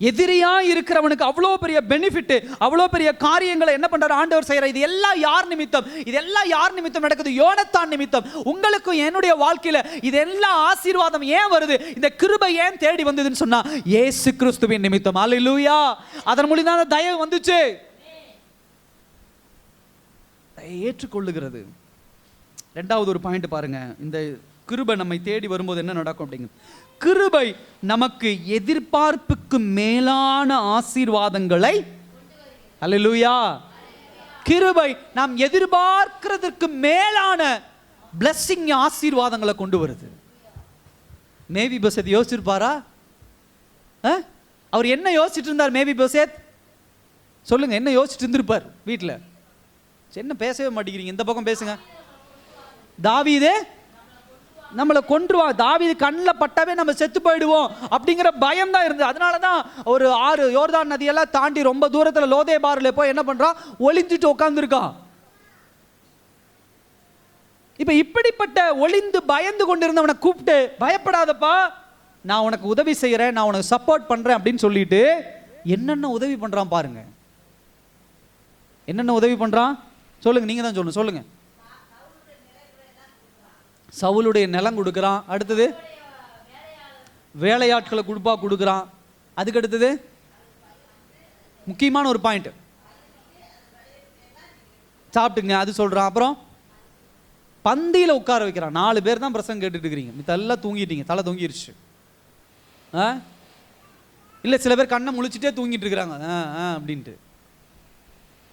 எதிரியா இருக்கிறவனுக்கு அவ்வளோ பெரிய பெனிஃபிட், அவ்வளோ பெரிய காரியங்களை என்ன பண்றாரு ஆண்டவர் செய்யறார். இது எல்லாம் யார் நிமித்தம்? இதெல்லாம் யார் நிமித்தம் நடக்குது? யோனத்தான் நிமித்தம். உங்களுக்கும் என்னுடைய வாழ்க்கையில இதெல்லாம் ஆசீர்வாதம் ஏன் வருது? இந்த கிருபை ஏன் தேடி வந்ததுன்னு சொன்னா இயேசு கிறிஸ்துவின் நிமித்தம். அல்லேலூயா. அதன் மூலம் தான் தயவு வந்துச்சு. ஏற்றுக்கொள்ளுகிறது. ரெண்டாவது ஒரு பாயிண்ட் பாருங்க. இந்த கிருபை நம்மை தேடி வரும்போது என்ன நடக்கும் அப்படிங்க? கிருபை நமக்கு எதிர்பார்ப்புக்கு மேலான ஆசீர்வாதங்களை, அல்லேலூயா, கிருபை நாம் எதிர்பார்க்கிறதுக்கு மேலான பிளெஸிங் ஆசீர்வாதங்களை கொண்டு வருது. மேவிபோசேத் யோசிச்சிருப்பாரா? அவர் என்ன யோசிச்சுட்டு இருந்தார்? மேவிபோசேத் சொல்லுங்க, என்ன யோசிச்சுட்டு இருந்திருப்பார் வீட்டில்? என்ன பேசவே மாட்டேங்கிறீங்க? இந்த பக்கம் பேசுங்க. தாவீதே நம்மளை கொன்றுவா, தாவீது கண்ணில் பட்டாவே நம்ம செத்து போயிடுவோம் அப்படிங்கிற பயம் தான் இருந்தது. அதனால தான் ஒரு 6 யோர்தான் நதியெல்லாம் தாண்டி ரொம்ப தூரத்தில் லோதேபாரில் போய் என்ன பண்றான்? ஒளிஞ்சிட்டு உட்காந்துருக்கான். இப்ப இப்படிப்பட்ட ஒளிந்து பயந்து கொண்டிருந்தவனை கூப்பிட்டு, பயப்படாதப்பா, நான் உனக்கு உதவி செய்யறேன், நான் உனக்கு சப்போர்ட் பண்றேன் அப்படின்னு சொல்லிட்டு என்னென்ன உதவி பண்றான் பாருங்க. என்னென்ன உதவி பண்றான் சொல்லுங்க, நீங்க தான் சொல்லணும். சொல்லுங்க. சவுலுடைய நிலம் கொடுக்குறான். அடுத்தது வேலையாட்களை கொடுக்குறான். அதுக்கு அடுத்தது முக்கியமான ஒரு பாயிண்ட், சாப்பிட்டுங்க அது சொல்றான். அப்புறம் பந்தியில உட்கார வைக்கிறான். 4 பேர் தான் பிரசங்கம் கேட்டுட்டு இருக்கிறீங்க, மித்தெல்லாம் தூங்கிட்டீங்க, தலை தொங்கிருச்சு. இல்லை சில பேர் கண்ணை முழிச்சுட்டே தூங்கிட்டு இருக்கிறாங்க அப்படின்ட்டு.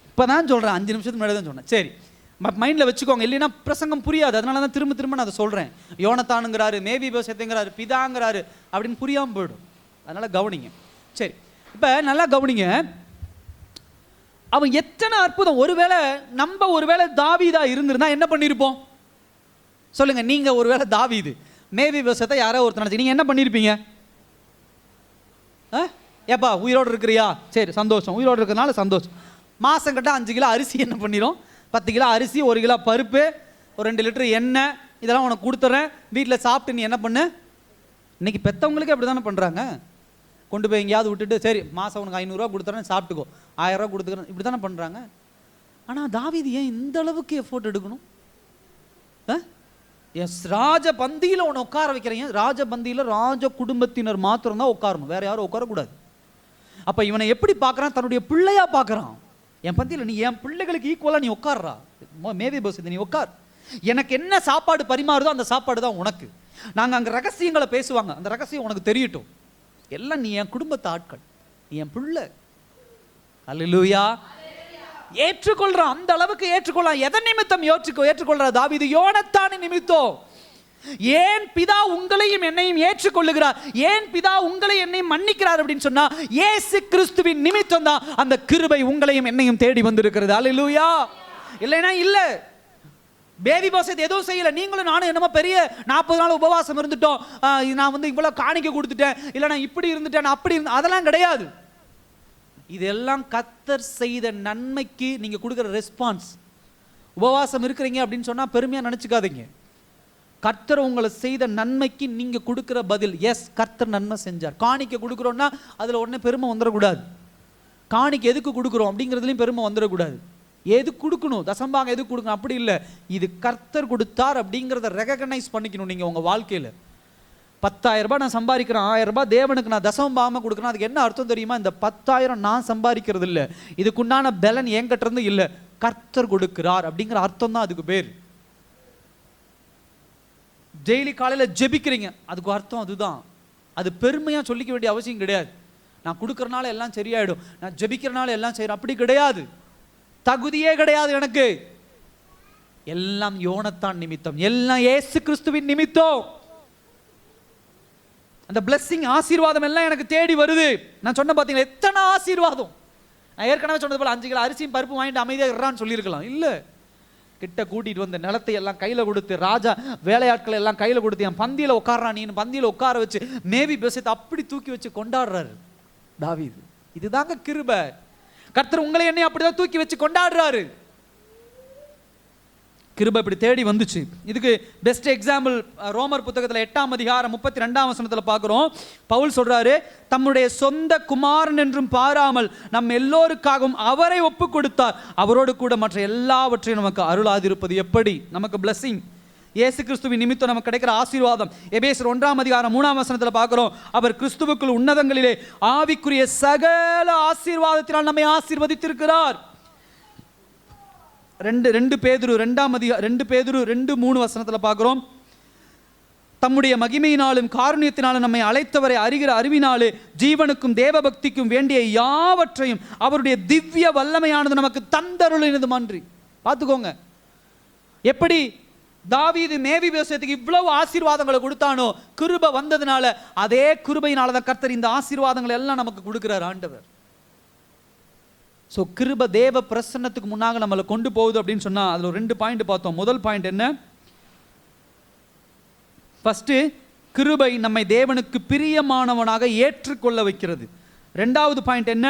இப்போதான் சொல்கிறேன், 5 நிமிஷத்துக்கு முன்னாடி தான் சொன்னேன். சரி, மைண்டில் வச்சுக்கோங்க, இல்லைன்னா பிரசங்கம் புரியாது. அதனால தான் திரும்ப திரும்ப நான் அதை சொல்கிறேன். யோனத்தானுங்கிறாரு, மேவிபோசேத்துங்கிறாரு, பிதாங்கிறாரு அப்படின்னு புரியாமல் போயிடும். அதனால் கவனிங்க. சரி, இப்போ நல்லா கவனிங்க. அவன் எத்தனை அற்புதம்! ஒருவேளை தாவீதா இருந்திருந்தா என்ன பண்ணியிருப்போம் சொல்லுங்க? நீங்கள் ஒருவேளை தாவீது, மேவிபோசேத்தை யாரோ ஒருத்தர் நினச்சி நீங்கள் என்ன பண்ணியிருப்பீங்க? ஏப்பா உயிரோடு இருக்கிறியா? சரி சந்தோஷம், உயிரோடு இருக்கிறதுனால சந்தோஷம். மாதம் கட்ட 5 கிலோ அரிசி என்ன பண்ணிடும்? 10 கிலோ அரிசி, 1 கிலோ பருப்பு, ஒரு 2 லிட்டர் எண்ணெய், இதெல்லாம் உனக்கு கொடுத்துட்றேன், வீட்டில் சாப்பிட்டு நீ என்ன பண்ணு. இன்னைக்கு பெற்றவங்களுக்கே அப்படி தானே பண்ணுறாங்க. கொண்டு போய் எங்கேயாவது விட்டுட்டு, சரி மாதம் உனக்கு 500 ரூபா கொடுத்துறேன், சாப்பிட்டுக்கோ, 1000 ரூபா கொடுத்துக்கிறேன், இப்படி தானே பண்ணுறாங்க. ஆனால் தாவீது ஏன் இந்த அளவுக்கு எஃபோர்ட் எடுக்கணும்? எஸ், ராஜ பந்தியில் உன்னை உட்கார வைக்கிறீங்க. ராஜ பந்தியில் ராஜ குடும்பத்தினர் மாத்திரம் தான் உட்காரணும், வேற யாரும் உட்காரக்கூடாது. அப்போ இவனை எப்படி பார்க்குறான்? தன்னுடைய பிள்ளையா பார்க்குறான். என் பந்தியில் நீ என் பிள்ளைகளுக்கு ஈக்குவலாக நீ உட்கார்றா, மேவிபோசேத் நீ உட்கார், எனக்கு என்ன சாப்பாடு பரிமாறுதோ அந்த சாப்பாடு தான் உனக்கு. நாங்கள் அங்கே ரகசியங்களை பேசுவாங்க, அந்த ரகசியம் உனக்கு தெரியட்டும். எல்லாம் நீ என் குடும்பத்து ஆட்கள், நீ என் பிள்ளை. அல்லேலூயா. ஏற்றுக்கொள்றான், அந்த அளவுக்கு ஏற்றுக்கொள்ளான். எதன் நிமித்தம் ஏற்றுக்கொள்ற தாவீது? யோனத்தானின் நிமித்தம். ஏன் பிதா உங்களையும் என்னையும் ஏற்றுக்கொள்ளுகிறார், ஏன் பிதா உங்களை என்னையும் மன்னிக்கிறார் அப்படின்னு சொன்னா இயேசு கிறிஸ்துவின் நிமித்தம் தான் அந்த கிருபை உங்களையும் என்னையும் தேடி வந்திருக்கிறது. அல்லேலூயா. இல்லைன்னா இல்ல. பேபி பாசத் எதுவும் செய்யல. நீங்களும் நானும் என்னமோ பெரிய 40 நாள் உபவாசம் இருந்துட்டோம், நான் வந்து இவ்வளவு காணிக்க கொடுத்துட்டேன், இல்ல நான் இப்படி இருந்துட்டேன், அப்படி அதெல்லாம் கிடையாது. இதெல்லாம் கர்த்தர் செய்த நன்மைக்கு நீங்க கொடுக்கிற ரெஸ்பான்ஸ். உபவாசம் இருக்கிறீங்க அப்படின்னு சொன்னா பெருமையா நினைச்சுக்காதீங்க. கர்த்தர் உங்களை செய்த நன்மைக்கு நீங்க கொடுக்கிற பதில். எஸ், கர்த்தர் நன்மை செஞ்சார். காணிக்க கொடுக்குறோம்னா அதுல உடனே பெருமை வந்துடக்கூடாது. காணிக்க எதுக்கு கொடுக்குறோம் அப்படிங்கிறதுலையும் பெருமை வந்துடக்கூடாது. எது கொடுக்கணும், தசம்பாகம் எது கொடுக்கணும் அப்படி இல்லை. இது கர்த்தர் கொடுத்தார் அப்படிங்கிறத ரெகக்னைஸ் பண்ணிக்கணும் நீங்க உங்க வாழ்க்கையில. 10,000 ரூபாய் நான் சம்பாதிக்கிறேன், 1000 ரூபாய் தேவனுக்கு நான் தசம்பாகமா கொடுக்குறேன். அதுக்கு என்ன அர்த்தம் தெரியுமா? இந்த 10,000 நான் சம்பாதிக்கிறது இல்லை, இதுக்குண்டான பலன் என்கிட்ட இருந்து இல்லை, கர்த்தர் கொடுக்கிறார் அப்படிங்கிற அர்த்தம் தான் அதுக்கு பேர். டெய்லி காலையில் ஜெபிக்கிறீங்க, அதுக்கு அர்த்தம் அதுதான். அது பெருமையா சொல்லிக்க வேண்டிய அவசியம் கிடையாது. நான் கொடுக்கறனால எல்லாம் சரியாயிடும், நான் ஜெபிக்கிறனால எல்லாம் செய்யறேன், அப்படி கிடையாது. தகுதியே கிடையாது எனக்கு. எல்லாம் யோனத்தான் நிமித்தம், எல்லாம் இயேசு கிறிஸ்துவின் நிமித்தம். அந்த பிளெஸிங், ஆசீர்வாதம் எல்லாம் எனக்கு தேடி வருது. நான் சொன்ன பார்த்தீங்களா எத்தனை ஆசீர்வாதம். நான் ஏற்கனவே சொன்னது போல 5 கிலோ அரிசியும் பருப்பு வாங்கிட்டு அமைதியாக இருறான்னு சொல்லியிருக்கலாம். இல்லை, கிட்ட கூட்டிட்டு வந்து நிலத்தை எல்லாம் கையில கொடுத்து, ராஜா வேலையாட்களை எல்லாம் கையில கொடுத்து, என் பந்தியில உட்கார்றான், நீ பந்தியில உட்கார வச்சு மேவி பேசத்தை அப்படி தூக்கி வச்சு கொண்டாடுறாரு தாவீது. இதுதாங்க கிருபை. கர்த்தர் உங்களை என்னை அப்படிதான் தூக்கி வச்சு கொண்டாடுறாரு. கிருபை இப்படி தேடி வந்துச்சு. இதுக்கு பெஸ்ட் எக்ஸாம்பிள் ரோமர் புத்தகத்தில் 8ஆம் அதிகாரம் 32ஆம் வசனத்தில் பார்க்குறோம். பவுல் சொல்றாரு, தம்முடைய சொந்த குமாரன் என்றும் பாராமல் நம் எல்லோருக்காகவும் அவரை ஒப்பு கொடுத்தார், அவரோடு கூட மற்ற எல்லாவற்றையும் நமக்கு அருளாதிருப்பது எப்படி? நமக்கு பிளஸிங், இயேசு கிறிஸ்துவின் நிமித்தம் நமக்கு கிடைக்கிற ஆசீர்வாதம். எபேசியர் 1ஆம் அதிகாரம் 3ஆம் வசனத்தில் பார்க்கிறோம், அவர் கிறிஸ்துவுக்குள் உன்னதங்களிலே ஆவிக்குரிய சகல ஆசீர்வாதத்தினால் நம்மை ஆசீர்வதித்திருக்கிறார். 2 பேதுரு 2:3 வசனத்தில் பார்க்கிறோம், தம்முடைய மகிமையினாலும் காருண்யத்தினாலும் நம்மை அழைத்தவரை அறிகிற அறிவினாலே ஜீவனுக்கும் தேவபக்திக்கும் வேண்டிய யாவற்றையும் அவருடைய திவ்ய வல்லமையானது நமக்கு தந்தருளினது மன்றி. பார்த்துக்கோங்க, எப்படி தாவீது மேவி பேசத்துக்கு இவ்வளவு ஆசீர்வாதங்களை கொடுத்தானோ, கிருபை வந்ததுனால அதே கிருபையினால தான் கர்த்தர் இந்த ஆசீர்வாதங்களை எல்லாம் நமக்கு கொடுக்கிறார் ஆண்டவர். ஸோ கிருபை தேவ பிரசன்னத்துக்கு முன்னாக நம்மளை கொண்டு போகுது அப்படின்னு சொன்னால் அதில் 2 பாயிண்ட் பார்த்தோம். முதல் பாயிண்ட் என்ன? ஃபர்ஸ்ட், கிருபை நம்மை தேவனுக்கு பிரியமானவனாக ஏற்றுக்கொள்ள வைக்கிறது. 2வது பாயிண்ட் என்ன?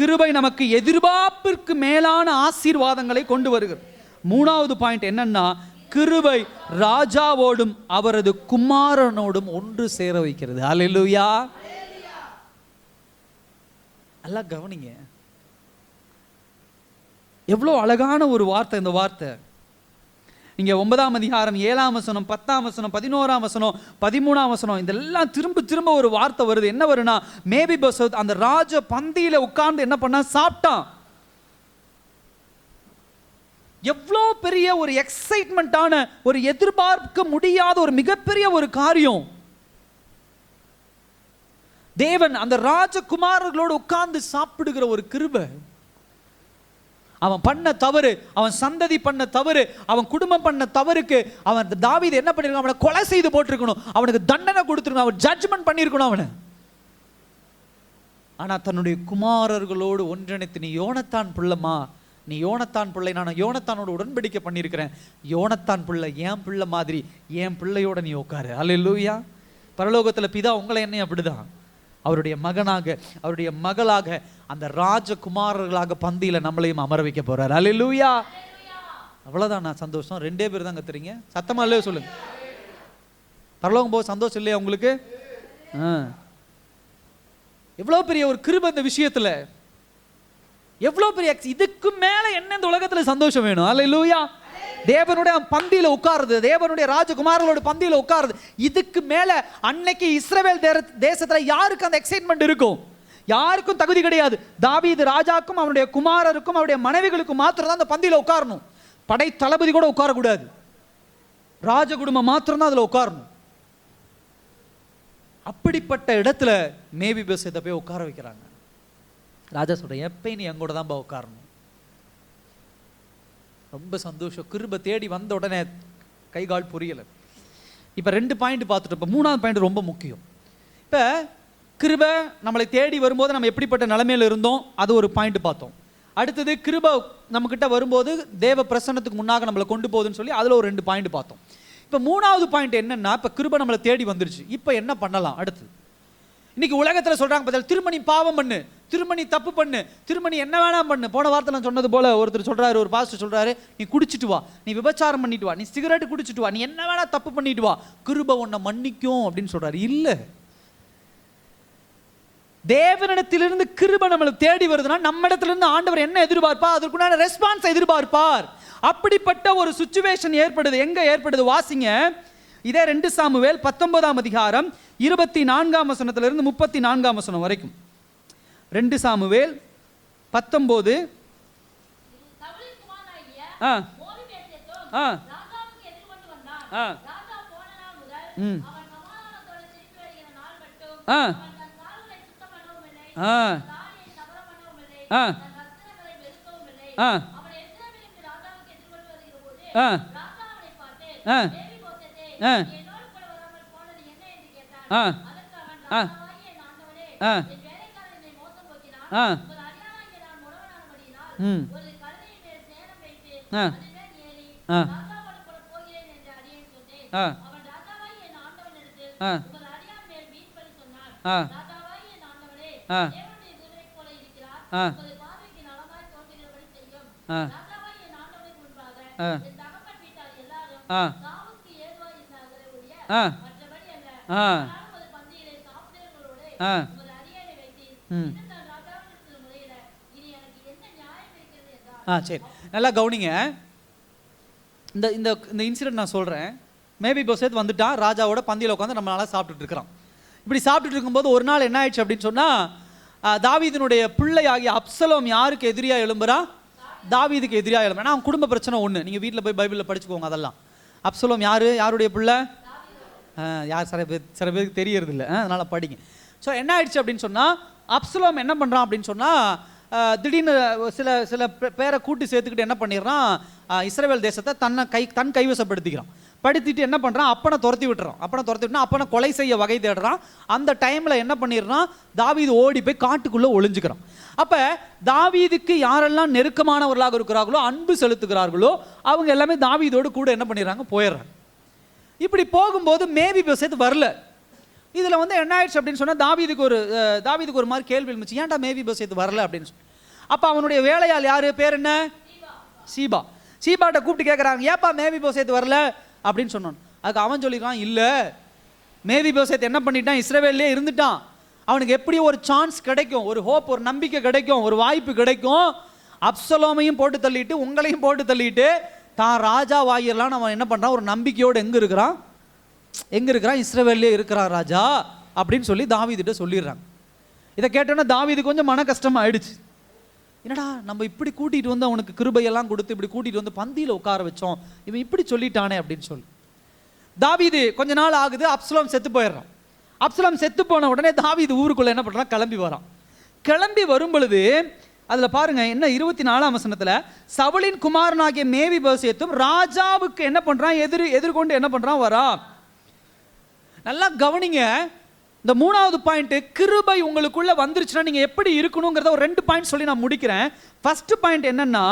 கிருபை நமக்கு எதிர்பார்ப்பிற்கு மேலான ஆசீர்வாதங்களை கொண்டு வருகிறது. 3வது பாயிண்ட் என்னன்னா, கிருபை ராஜாவோடும் அவரது குமாரனோடும் ஒன்று சேர வைக்கிறது. அல்லேலூயா. நல்லா கவனிங்க, எவ்வளோ அழகான ஒரு வார்த்தை இந்த வார்த்தை. நீங்க 9ஆம் அதிகாரம் 7ஆம் வசனம், 10ஆம் வசனம், 11ஆம் வசனம், 13ஆம் வசனம், இதெல்லாம் திரும்ப திரும்ப ஒரு வார்த்தை வருது. என்ன வரும்னா, மேபி பசத் அந்த ராஜ பந்தியில உட்கார்ந்து என்ன பண்ணா? சாப்பிட்டான். எவ்வளோ பெரிய ஒரு எக்ஸைட்மெண்டான, ஒரு எதிர்பார்க்க முடியாத ஒரு மிகப்பெரிய ஒரு காரியம். தேவன் அந்த ராஜகுமாரர்களோடு உட்கார்ந்து சாப்பிடுகிற ஒரு கிருபை. அவன் பண்ண தவறு, அவன் சந்ததி பண்ண தவறு, அவன் குடும்பம் பண்ண தவறுக்கு அவன் தாவீது என்ன பண்ணிருக்கான்? அவனை கொலை செய்து போட்டிருக்கணும், அவனுக்கு தண்டனை கொடுத்துருக்கணும், அவன் ஜட்ஜ்மெண்ட் பண்ணியிருக்கணும் அவனை. ஆனா தன்னுடைய குமாரர்களோடு ஒன்றிணைத்து, நீ யோனத்தான் பிள்ளைமா, நீ யோனத்தான் பிள்ளை, நான் யோனத்தானோட உடன்படிக்கை பண்ணியிருக்கிறேன், யோனத்தான் பிள்ளை என் பிள்ளை மாதிரி என் பிள்ளையோட நீ உட்காரு. அல்லேலூயா. பரலோகத்தில் பிதா உங்களை என்னையும் அப்படிதான் அவருடைய மகனாக, அவருடைய மகளாக, அந்த ராஜகுமாரர்களாக பந்தியில நம்மளையும் அமர வைக்க போறார். அல்லேலூயா. அவ்வளவுதான். நான் சந்தோஷம். 2 பேர் தான் கத்துறீங்க, சத்தமா இல்லையோ சொல்லுங்க. பரலோகம் போக சந்தோஷம் இல்லையா உங்களுக்கு? எவ்வளவு பெரிய ஒரு கிருபை இந்த விஷயத்துல, எவ்வளவு பெரிய, இதுக்கு மேல என்ன இந்த உலகத்துல சந்தோஷம் வேணும்? அல்லேலூயா. தேவனுடைய பந்தியில உட்காருது, தேவனுடைய ராஜகுமாரர்களோட பந்தியில உட்காருது. இதுக்கு மேல அன்னைக்கு இஸ்ரவேல் தேசத்துல யாருக்கு அந்த எக்ஸைட்மெண்ட் இருக்கும்? யாருக்கும் தகுதி கிடையாது. தாவீது ராஜாக்கும் அவனுடைய குமாரருக்கும் அவருடைய மனைவிகளுக்கும் மாத்திரம் தான் அந்த பந்தியில உட்காரணும். படை தளபதி கூட உட்காரக்கூடாது. ராஜ குடும்பம் மாத்திரம் தான் அதுல உட்காரணும். அப்படிப்பட்ட இடத்துல மேவி பேசத்தை போய் உட்கார வைக்கிறாங்க. ராஜா சொல்றேன், எப்பயும் நீ எங்கூட தான் உட்காரணும். ரொம்ப சந்தோஷம். கிருபை தேடி வந்த உடனே கை கால் புரியலை. இப்போ 2 பாயிண்ட் பார்த்துட்டோம். இப்போ 3வது பாயிண்ட் ரொம்ப முக்கியம். இப்போ கிருபை நம்மளை தேடி வரும்போது நம்ம எப்படிப்பட்ட நிலைமையில் இருந்தோம், அது ஒரு பாயிண்ட் பார்த்தோம். அடுத்தது கிருபை நம்மக்கிட்ட வரும்போது தேவ பிரசன்னத்துக்கு முன்னாக நம்மளை கொண்டு போகுதுன்னு சொல்லி அதில் ஒரு 2 பாயிண்ட் பார்த்தோம். இப்போ 3வது பாயிண்ட் என்னென்னா, இப்போ கிருபை நம்மளை தேடி வந்துருச்சு, இப்போ என்ன பண்ணலாம் அடுத்து? இன்னைக்கு உலகத்தில் சொல்கிறாங்க பார்த்தா, திரும்ப நீ பாவம் பண்ணு, திரும்ப நீ தப்பு பண்ணு, திரும்ப நீ என்ன வேணாம் பண்ணு. போன வாரத்தில் நான் சொன்னது போல் ஒருத்தர் சொல்கிறாரு, ஒரு பாஸ்டர் சொல்கிறாரு, நீ குடிச்சிட்டு வா, நீ விபச்சாரம் பண்ணிட்டு வா, நீ சிகரெட் குடிச்சிட்டு வா, நீ என்ன வேணா தப்பு பண்ணிட்டு வா, கிருபை உன்னை மன்னிக்கும் அப்படின்னு சொல்கிறாரு. இல்லை, தேவனிடத்திலிருந்து கிருபை நம்மளை தேடி வருதுன்னா நம்ம இடத்திலிருந்து ஆண்டவர் என்ன எதிர்பார்ப்பார், அதற்குண்டான ரெஸ்பான்ஸ் எதிர்பார்ப்பார். அப்படிப்பட்ட ஒரு சிச்சுவேஷன் ஏற்படுது. எங்க ஏற்படுது வாசிங்க. இதே 2 சாமுவேல் 19ஆம் அதிகாரம் 24ஆம் வசனத்திலிருந்து 34ஆம் வசனம் வரைக்கும். 2 சாமுவேல் 19 சரி, நல்லா கவனிங்க. இந்த இந்த இந்த இன்சிடென்ட் நான் சொல்கிறேன். மேபி போசேத் வந்துட்டான், ராஜாவோட பந்தியில் உட்காந்து நம்ம நல்லா சாப்பிட்டுட்டு இருக்கிறான். இப்படி சாப்பிட்டுட்டு இருக்கும்போது ஒரு நாள் என்ன ஆயிடுச்சு அப்படின்னு சொன்னால், தாவீதினுடைய பிள்ளை ஆகிய அப்சலோம் யாருக்கு எதிரியாக எழும்புறா? தாவீதுக்கு எதிரியாக எழும்புறா. அவன் குடும்ப பிரச்சனை ஒன்று, நீங்கள் வீட்டில் போய் பைபிளில் படிச்சுக்கோங்க அதெல்லாம். அப்சலோம் யாருடைய பிள்ளை? யார் சில பேருக்கு தெரியறது இல்லை, அதனால் படிங்க. ஸோ என்ன ஆயிடுச்சு அப்படின்னு சொன்னால், அப்சலோம் என்ன பண்ணுறான் அப்படின்னு சொன்னால், திடீர்னு சில பேரை கூட்டி சேர்த்துக்கிட்டு என்ன பண்ணிடுறான், இஸ்ரவேல் தேசத்தை தன் கைவசப்படுத்திக்கிறான். படுத்திட்டு என்ன பண்ணுறான், அப்பனை துரத்தி விட்டுறான். அப்பனை கொலை செய்ய வகை தேடுறான். அந்த டைமில் என்ன பண்ணிடுறான், தாவீது ஓடி போய் காட்டுக்குள்ளே ஒளிஞ்சுக்கிறான். அப்போ தாவீதுக்கு யாரெல்லாம் நெருக்கமானவர்களாக இருக்கிறார்களோ, அன்பு செலுத்துகிறார்களோ, அவங்க எல்லாமே தாவீதோடு கூட என்ன பண்ணிடுறாங்க, போயிடுறாங்க. இப்படி போகும்போது மேவி போசேத் வரல. இதில் என்ன ஆயிடுச்சு அப்படின்னு சொன்னால், தாவீதுக்கு ஒரு மாதிரி கேள்வி இருந்துச்சு, ஏன்டா மேவி போசேத் வரல அப்படின்னு சொல்லி. அப்போ அவனுடைய வேலையால் யார், பேர் என்ன, சீபாட்ட கூப்பிட்டு கேட்குறாங்க, ஏப்பா மேவி போசேத் வரல அப்படின்னு சொன்னான். அதுக்கு அவன் சொல்லிடுறான், இல்லை மேவி போசேத் என்ன பண்ணிட்டான், இஸ்ரவேல்லே இருந்துட்டான், அவனுக்கு எப்படி ஒரு சான்ஸ் கிடைக்கும், ஒரு ஹோப், ஒரு நம்பிக்கை கிடைக்கும், ஒரு வாய்ப்பு கிடைக்கும். அப்சலோமையும் போட்டு தள்ளிட்டு உங்களையும் போட்டு தள்ளிட்டு தான் ராஜா வாயிரலாம் அவன் என்ன பண்ணுறான், ஒரு நம்பிக்கையோடு எங்கே இருக்கிறான், இஸ்ரவேல்லே இருக்கிறான் ராஜா அப்படின்னு சொல்லி தாவீதுகிட்ட சொல்லிடுறாங்க. இதை கேட்டோன்னா தாவீது கொஞ்சம் மன கஷ்டமாக ஆயிடுச்சு. என்னடா நம்ம இப்படி கூட்டிகிட்டு வந்து அவனுக்கு கிருபையெல்லாம் கொடுத்து இப்படி கூட்டிகிட்டு வந்து பந்தியில் உட்கார வச்சோம், இவன் இப்படி சொல்லிட்டானே அப்படின்னு சொல்லி. தாவீது கொஞ்ச நாள் ஆகுது, அப்சலோம் செத்து போயிடுறான். அப்சலோம் செத்து போன உடனே தாவீது ஊருக்குள்ளே என்ன பண்ணுறான், கிளம்பி வரான். கிளம்பி வரும் பொழுது அதில் பாருங்க என்ன 24ஆம் வசனத்தில், சவுலின் குமாரனாகிய மேவி போசேத்தும் ராஜாவுக்கு என்ன பண்ணுறான், எதிர்கொண்டு என்ன பண்ணுறான், வரா. நல்லா கவனிங்க. இந்த 3வது பாயிண்ட், கிருபை உங்களுக்குள்ள வந்துருச்சுன்னா நீங்க எப்படி இருக்கணுங்கிறத ஒரு 2 பாயிண்ட் சொல்லி நான் முடிக்கிறேன். ஃபர்ஸ்ட் பாயிண்ட் என்னன்னா,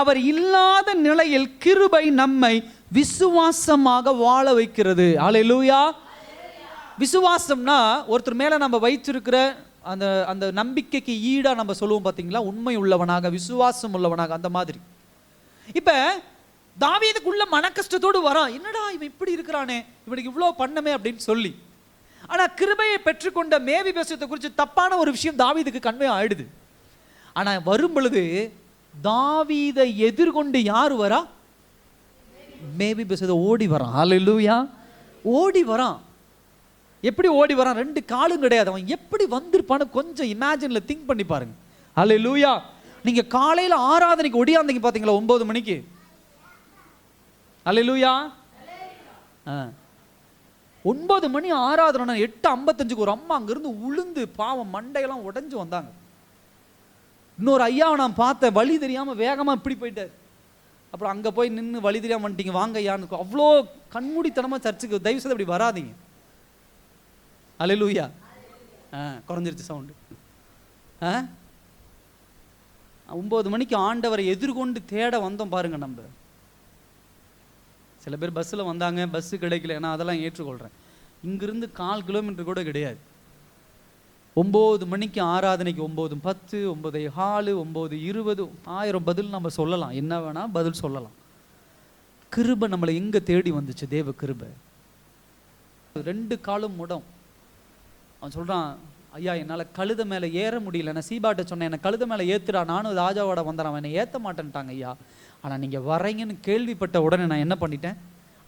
அவர் இல்லாத நிலையில் கிருபை நம்மை விசுவாசமாக வாழ வைக்கிறது. அல்லேலூயா. விசுவாசம்னா ஒருத்தர் மேல நம்ம வைத்திருக்கிற அந்த அந்த நம்பிக்கைக்கு ஈடா நம்ம சொல்லுவோம் பார்த்தீங்களா, உண்மை உள்ளவனாக, விசுவாசம் உள்ளவனாக, அந்த மாதிரி. இப்ப தாவீதுக்குள்ள மன கஷ்டத்தோடு வரான், என்னடா இவன் இப்படி இருக்கிறானே, இவனுக்கு இவ்வளோ பண்ணமே அப்படின்னு சொல்லி. ஆனா கிருபையை பெற்றுக்கொண்ட மேவி போசேத்தை குறித்து தப்பான ஒரு விஷயம் தாவீதுக்கு கன்வே ஆயிடுது. ஆனா வரும் பொழுது தாவீதை எதிர்கொண்டு யார் வரா, மேவி போசேத் ஓடி வரான். அல்லேலூயா. ஓடி வரான். எப்படி ஓடி வரான், 2 காலும் கிடையாது. அவன் எப்படி வந்திருப்பான்னு கொஞ்சம் இமேஜின்ல திங்க் பண்ணி பாருங்க. அல்லேலூயா. நீங்க காலையில ஆராதனைக்கு ஒடியாந்தீங்க பாத்தீங்களா 9 மணிக்கு. அல்லேலூயா. 9 மணி ஆராதனை, 8:55 ஒரு அம்மா அங்கிருந்து உளுந்து பாவம் மண்டையெல்லாம் உடைஞ்சு வந்தாங்க. இன்னொரு ஐயாவை நான் பார்த்தேன், வழி தெரியாம வேகமா இப்படி போயிட்டார். அப்புறம் அங்கே போய் நின்று வழி தெரியாம வந்துட்டீங்க, வாங்க ஐயான்னு அவ்வளோ கண்மூடித்தனமாக சர்ச்சுக்கு தயவு செய்து அப்படி வராதீங்க. அல்லேலூயா. குறைஞ்சிருச்சு சவுண்டு. 9 மணிக்கு ஆண்டவரை எதிர்கொண்டு தேட வந்தோம் பாருங்க. நம்ம சில பேர் பஸ்ஸில் வந்தாங்க, பஸ்ஸு கிடைக்கல, ஏன்னா அதெல்லாம் ஏற்றுக்கொள்கிறேன். இங்கிருந்து 1/4 கிலோமீட்டர் கூட கிடையாது. 9 மணிக்கு ஆராதனைக்கு 9:10, 9:15, 9:20, 1000 பதில் நம்ம சொல்லலாம், என்ன வேணால் பதில் சொல்லலாம். கிருபை நம்மளை எங்கே தேடி வந்துச்சு? தேவ கிருபை. 2 காலும் முடம். அவன் சொல்கிறான், ஐயா என்னால் கழுத மேலே ஏற முடியல. நான் சீபாட்ட சொன்னேன், என்னை கழுத மேலே ஏற்றுடா, நானும் ராஜாவோட வந்துடுறேன். என்னை ஏற்ற மாட்டேன்ட்டாங்க ஐயா. ஆனால் நீங்கள் வரீங்கன்னு கேள்விப்பட்ட உடனே நான் என்ன பண்ணிட்டேன்,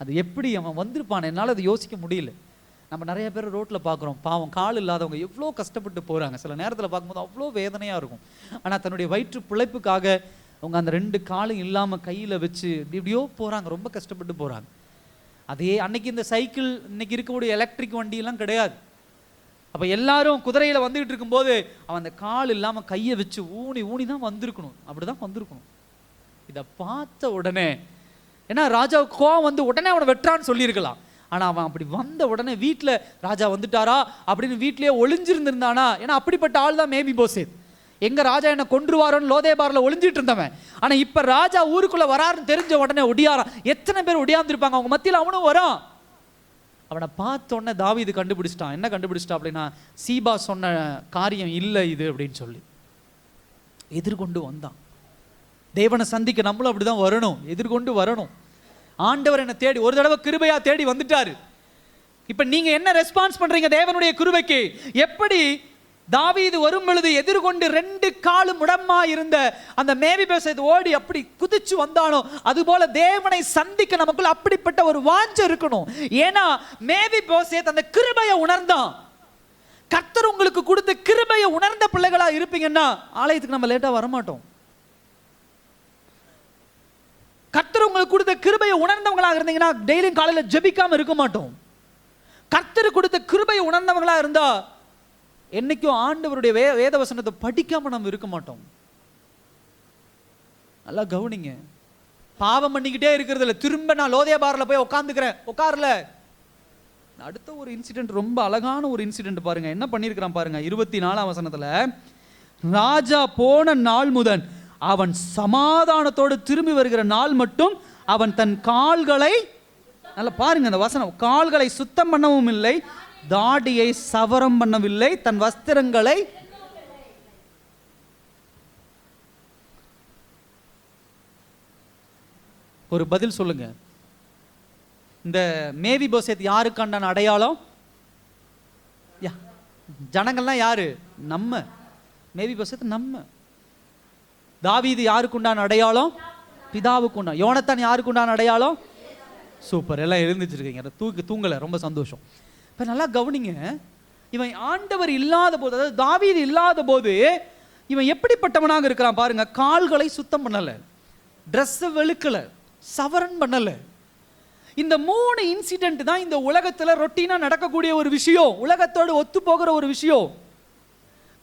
அது எப்படி அவன் வந்திருப்பான், என்னால் அதை யோசிக்க முடியல. நம்ம நிறைய பேர் ரோட்டில் பார்க்குறோம், பாவம் கால் இல்லாதவங்க எவ்வளோ கஷ்டப்பட்டு போகிறாங்க. சில நேரத்தில் பார்க்கும்போது அவ்வளோ வேதனையாக இருக்கும். ஆனால் தன்னுடைய வயிற்று பிழைப்புக்காக அவங்க அந்த 2 காலும் இல்லாமல் கையில் வச்சு இப்படியோ போகிறாங்க, ரொம்ப கஷ்டப்பட்டு போகிறாங்க. அதே அன்னைக்கு இந்த சைக்கிள், இன்னைக்கு இருக்கக்கூடிய எலக்ட்ரிக் வண்டியெல்லாம் கிடையாது. அப்போ எல்லாரும் குதிரையில் வந்துகிட்டு இருக்கும்போது அவன் அந்த கால் இல்லாமல் கையை வச்சு ஊனி ஊனி தான் வந்திருக்கணும், அப்படி தான் வந்திருக்கணும். இதை பார்த்த உடனே, ஏன்னா ராஜாவுக்கு கோவம் வந்து உடனே அவனை வெட்டுறான்னு சொல்லியிருக்கலாம். ஆனால் அவன் அப்படி வந்த உடனே வீட்டில் ராஜா வந்துட்டாரா அப்படின்னு வீட்டிலேயே ஒளிஞ்சிருந்திருந்தானா, ஏன்னா அப்படிப்பட்ட ஆள் தான் மேவிபோசேத். எங்கள் ராஜா என்னை கொன்றுவாரோன்னு லோதேபாரில் ஒளிஞ்சிட்டு இருந்தவன். ஆனால் இப்போ ராஜா ஊருக்குள்ளே வராருன்னு தெரிஞ்ச உடனே ஒடியாரான். எத்தனை பேர் ஒடியாந்துருப்பாங்க அவங்க மத்தியில், அவனும் வரான். அவனை பார்த்தோன்னே தாவீது கண்டுபிடிச்சிட்டான். என்ன கண்டுபிடிச்சிட்டான் அப்படின்னா, சீபா சொன்ன காரியம் இல்லை இது அப்படின்னு சொல்லி எதிர்கொண்டு வந்தான். தேவனை சந்திக்க நம்மளும் அப்படிதான் வரணும், எதிர்கொண்டு வரணும். ஆண்டவர் என்ன தேடி ஒரு தடவை கிருபையா தேடி வந்துட்டாரு. இப்ப நீங்க என்ன ரெஸ்பான்ஸ் பண்றீங்க தேவனுடைய கிருபைக்கு? எப்படி தாவீது வரும் பொழுது எதிர்கொண்டு 2 காலும் முடமா இருந்த அந்த மேவிபோசேத் ஓடி அப்படி குதிச்சு வந்தானோ, அதுபோல தேவனை சந்திக்க நமக்குள்ள அப்படிப்பட்ட ஒரு வாஞ்சை இருக்கணும். ஏன்னா மேவிபோசேத் அந்த கிருபையை உணர்ந்தான். கர்த்தர் உங்களுக்கு கொடுத்த கிருபையை உணர்ந்த பிள்ளைகளா இருப்பீங்கன்னா ஆலயத்துக்கு நம்ம லேட்டா வரமாட்டோம். கர்த்தர் உங்களுக்கு கொடுத்த கிருபையை உணர்ந்தவங்களா இருந்தீங்கன்னா டெய்லியும் காலையில ஜெபிக்காம இருக்க மாட்டோம். கர்த்தர் கொடுத்த கிருபையை உணர்ந்தவங்களா இருந்தா என்னைக்கும் ஆண்டவருடைய வேத வசனத்தை படிக்காம நம்ம இருக்க மாட்டோம். நல்லா கவனிங்க. பாவம் பண்ணிக்கிட்டே இருக்கிறது இல்லை, திரும்ப நான் லோதேபாரில் போய் உட்காந்துக்கிறேன், உட்காரல. அடுத்த ஒரு இன்சிடென்ட், ரொம்ப அழகான ஒரு இன்சிடென்ட் பாருங்க. என்ன பண்ணியிருக்கிறான் பாருங்க. 24ஆம் வசனத்துல, ராஜா போன நாள் முதல் அவன் சமாதானத்தோடு திரும்பி வருகிற நாள் மட்டும் அவன் தன் கால்களை, நல்லா பாருங்க அந்த வசனம், கால்களை சுத்தம் பண்ணவும் இல்லை, தாடியை சவரம் பண்ணவில்லை, தன் வஸ்திரங்களை ஒரு பதில் சொல்லுங்க. இந்த மேவிபோசேத் யாருக்கான அடையாளம்? ஜனங்கள்லாம் யாரு? நம்ம. மேவிபோசேத் நம்ம. தாவீது யாருக்குண்டான அடையாளம்? பிதாவுக்கு உண்டான. யோனத்தான் யாருக்குண்டான அடையாளம்? சூப்பர், எல்லாம் எழுந்துச்சிருக்கீங்க, தூங்கல, ரொம்ப சந்தோஷம். இப்போ நல்லா கவனிங்க. இவன் ஆண்டவர் இல்லாத போது, அதாவது தாவீது இல்லாத போது இவன் எப்படிப்பட்டவனாக இருக்கிறான் பாருங்க. கால்களை சுத்தம் பண்ணலை, ட்ரெஸ்ஸை வெளுக்கலை, சவரன் பண்ணலை. இந்த 3 இன்சிடென்ட் தான் இந்த உலகத்தில் ரொட்டீனா நடக்கக்கூடிய ஒரு விஷயம், உலகத்தோடு ஒத்து போகிற ஒரு விஷயம்.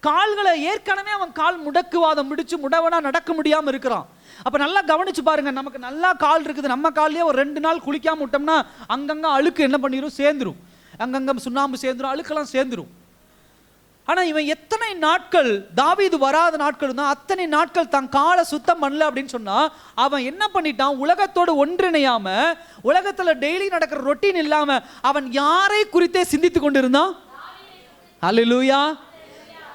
கால்களை ஏற்கனவே அவன் கால் முடக்குவாதம் முடிச்சு முடவனா நடக்க முடியாம இருக்கிறான். அப்ப நல்லா கவனிச்சு பாருங்க. நமக்கு நல்லா கால் இருக்குது, நம்ம கால்லேயே ஒரு 2 நாள் குளிக்காம விட்டோம்னா அங்கங்க அழுக்கு என்ன பண்ணிரும்? சேர்ந்துரும். அங்கங்க சுண்ணாம்பு சேர்ந்துரும், அழுக்கெல்லாம் சேர்ந்துரும். ஆனா இவன் எத்தனை நாட்கள், தாவீது வராத நாட்கள் தான், அத்தனை நாட்கள் தான் காலை சுத்தம் பண்ணல அப்படின்னு சொன்னா அவன் என்ன பண்ணிட்டான்? உலகத்தோடு ஒன்றிணையாம, உலகத்துல டெய்லி நடக்கிற ரொட்டீன் இல்லாம அவன் யாரை குறித்தே சிந்தித்து கொண்டிருந்தான்? அல்லேலூயா.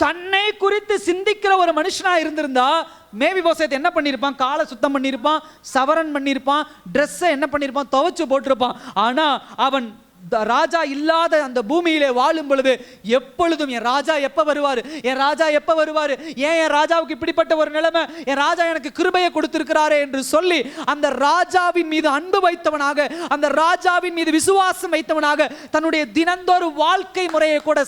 தன்னை குறித்து சிந்திக்கிற ஒரு மனுஷனா இருந்திருந்தா மேவிபோசேத் என்ன பண்ணியிருப்பான்? காலை சுத்தம் பண்ணியிருப்பான், சவரன் பண்ணியிருப்பான், ட்ரெஸ்ஸை என்ன பண்ணியிருப்பான்? துவைச்சு போட்டிருப்பான். ஆனா அவன் ராஜா இல்லாத அந்த பூமியிலே வாழும் பொழுது எப்பொழுதும் என் ராஜா எப்ப வருவாரு, என் ராஜா எப்ப வருவாரு, ஏன் என் ராஜாவுக்கு இப்படிப்பட்ட ஒரு நிலைமை, என் ராஜா எனக்கு கிருபையை கொடுத்திருக்கிறாரே என்று சொல்லி அந்த ராஜாவின் மீது அன்பு வைத்தவனாக, அந்த ராஜாவின் மீது விசுவாசம் வைத்தவனாக தன்னுடைய தினந்தோறும் வாழ்க்கை முறையை கூட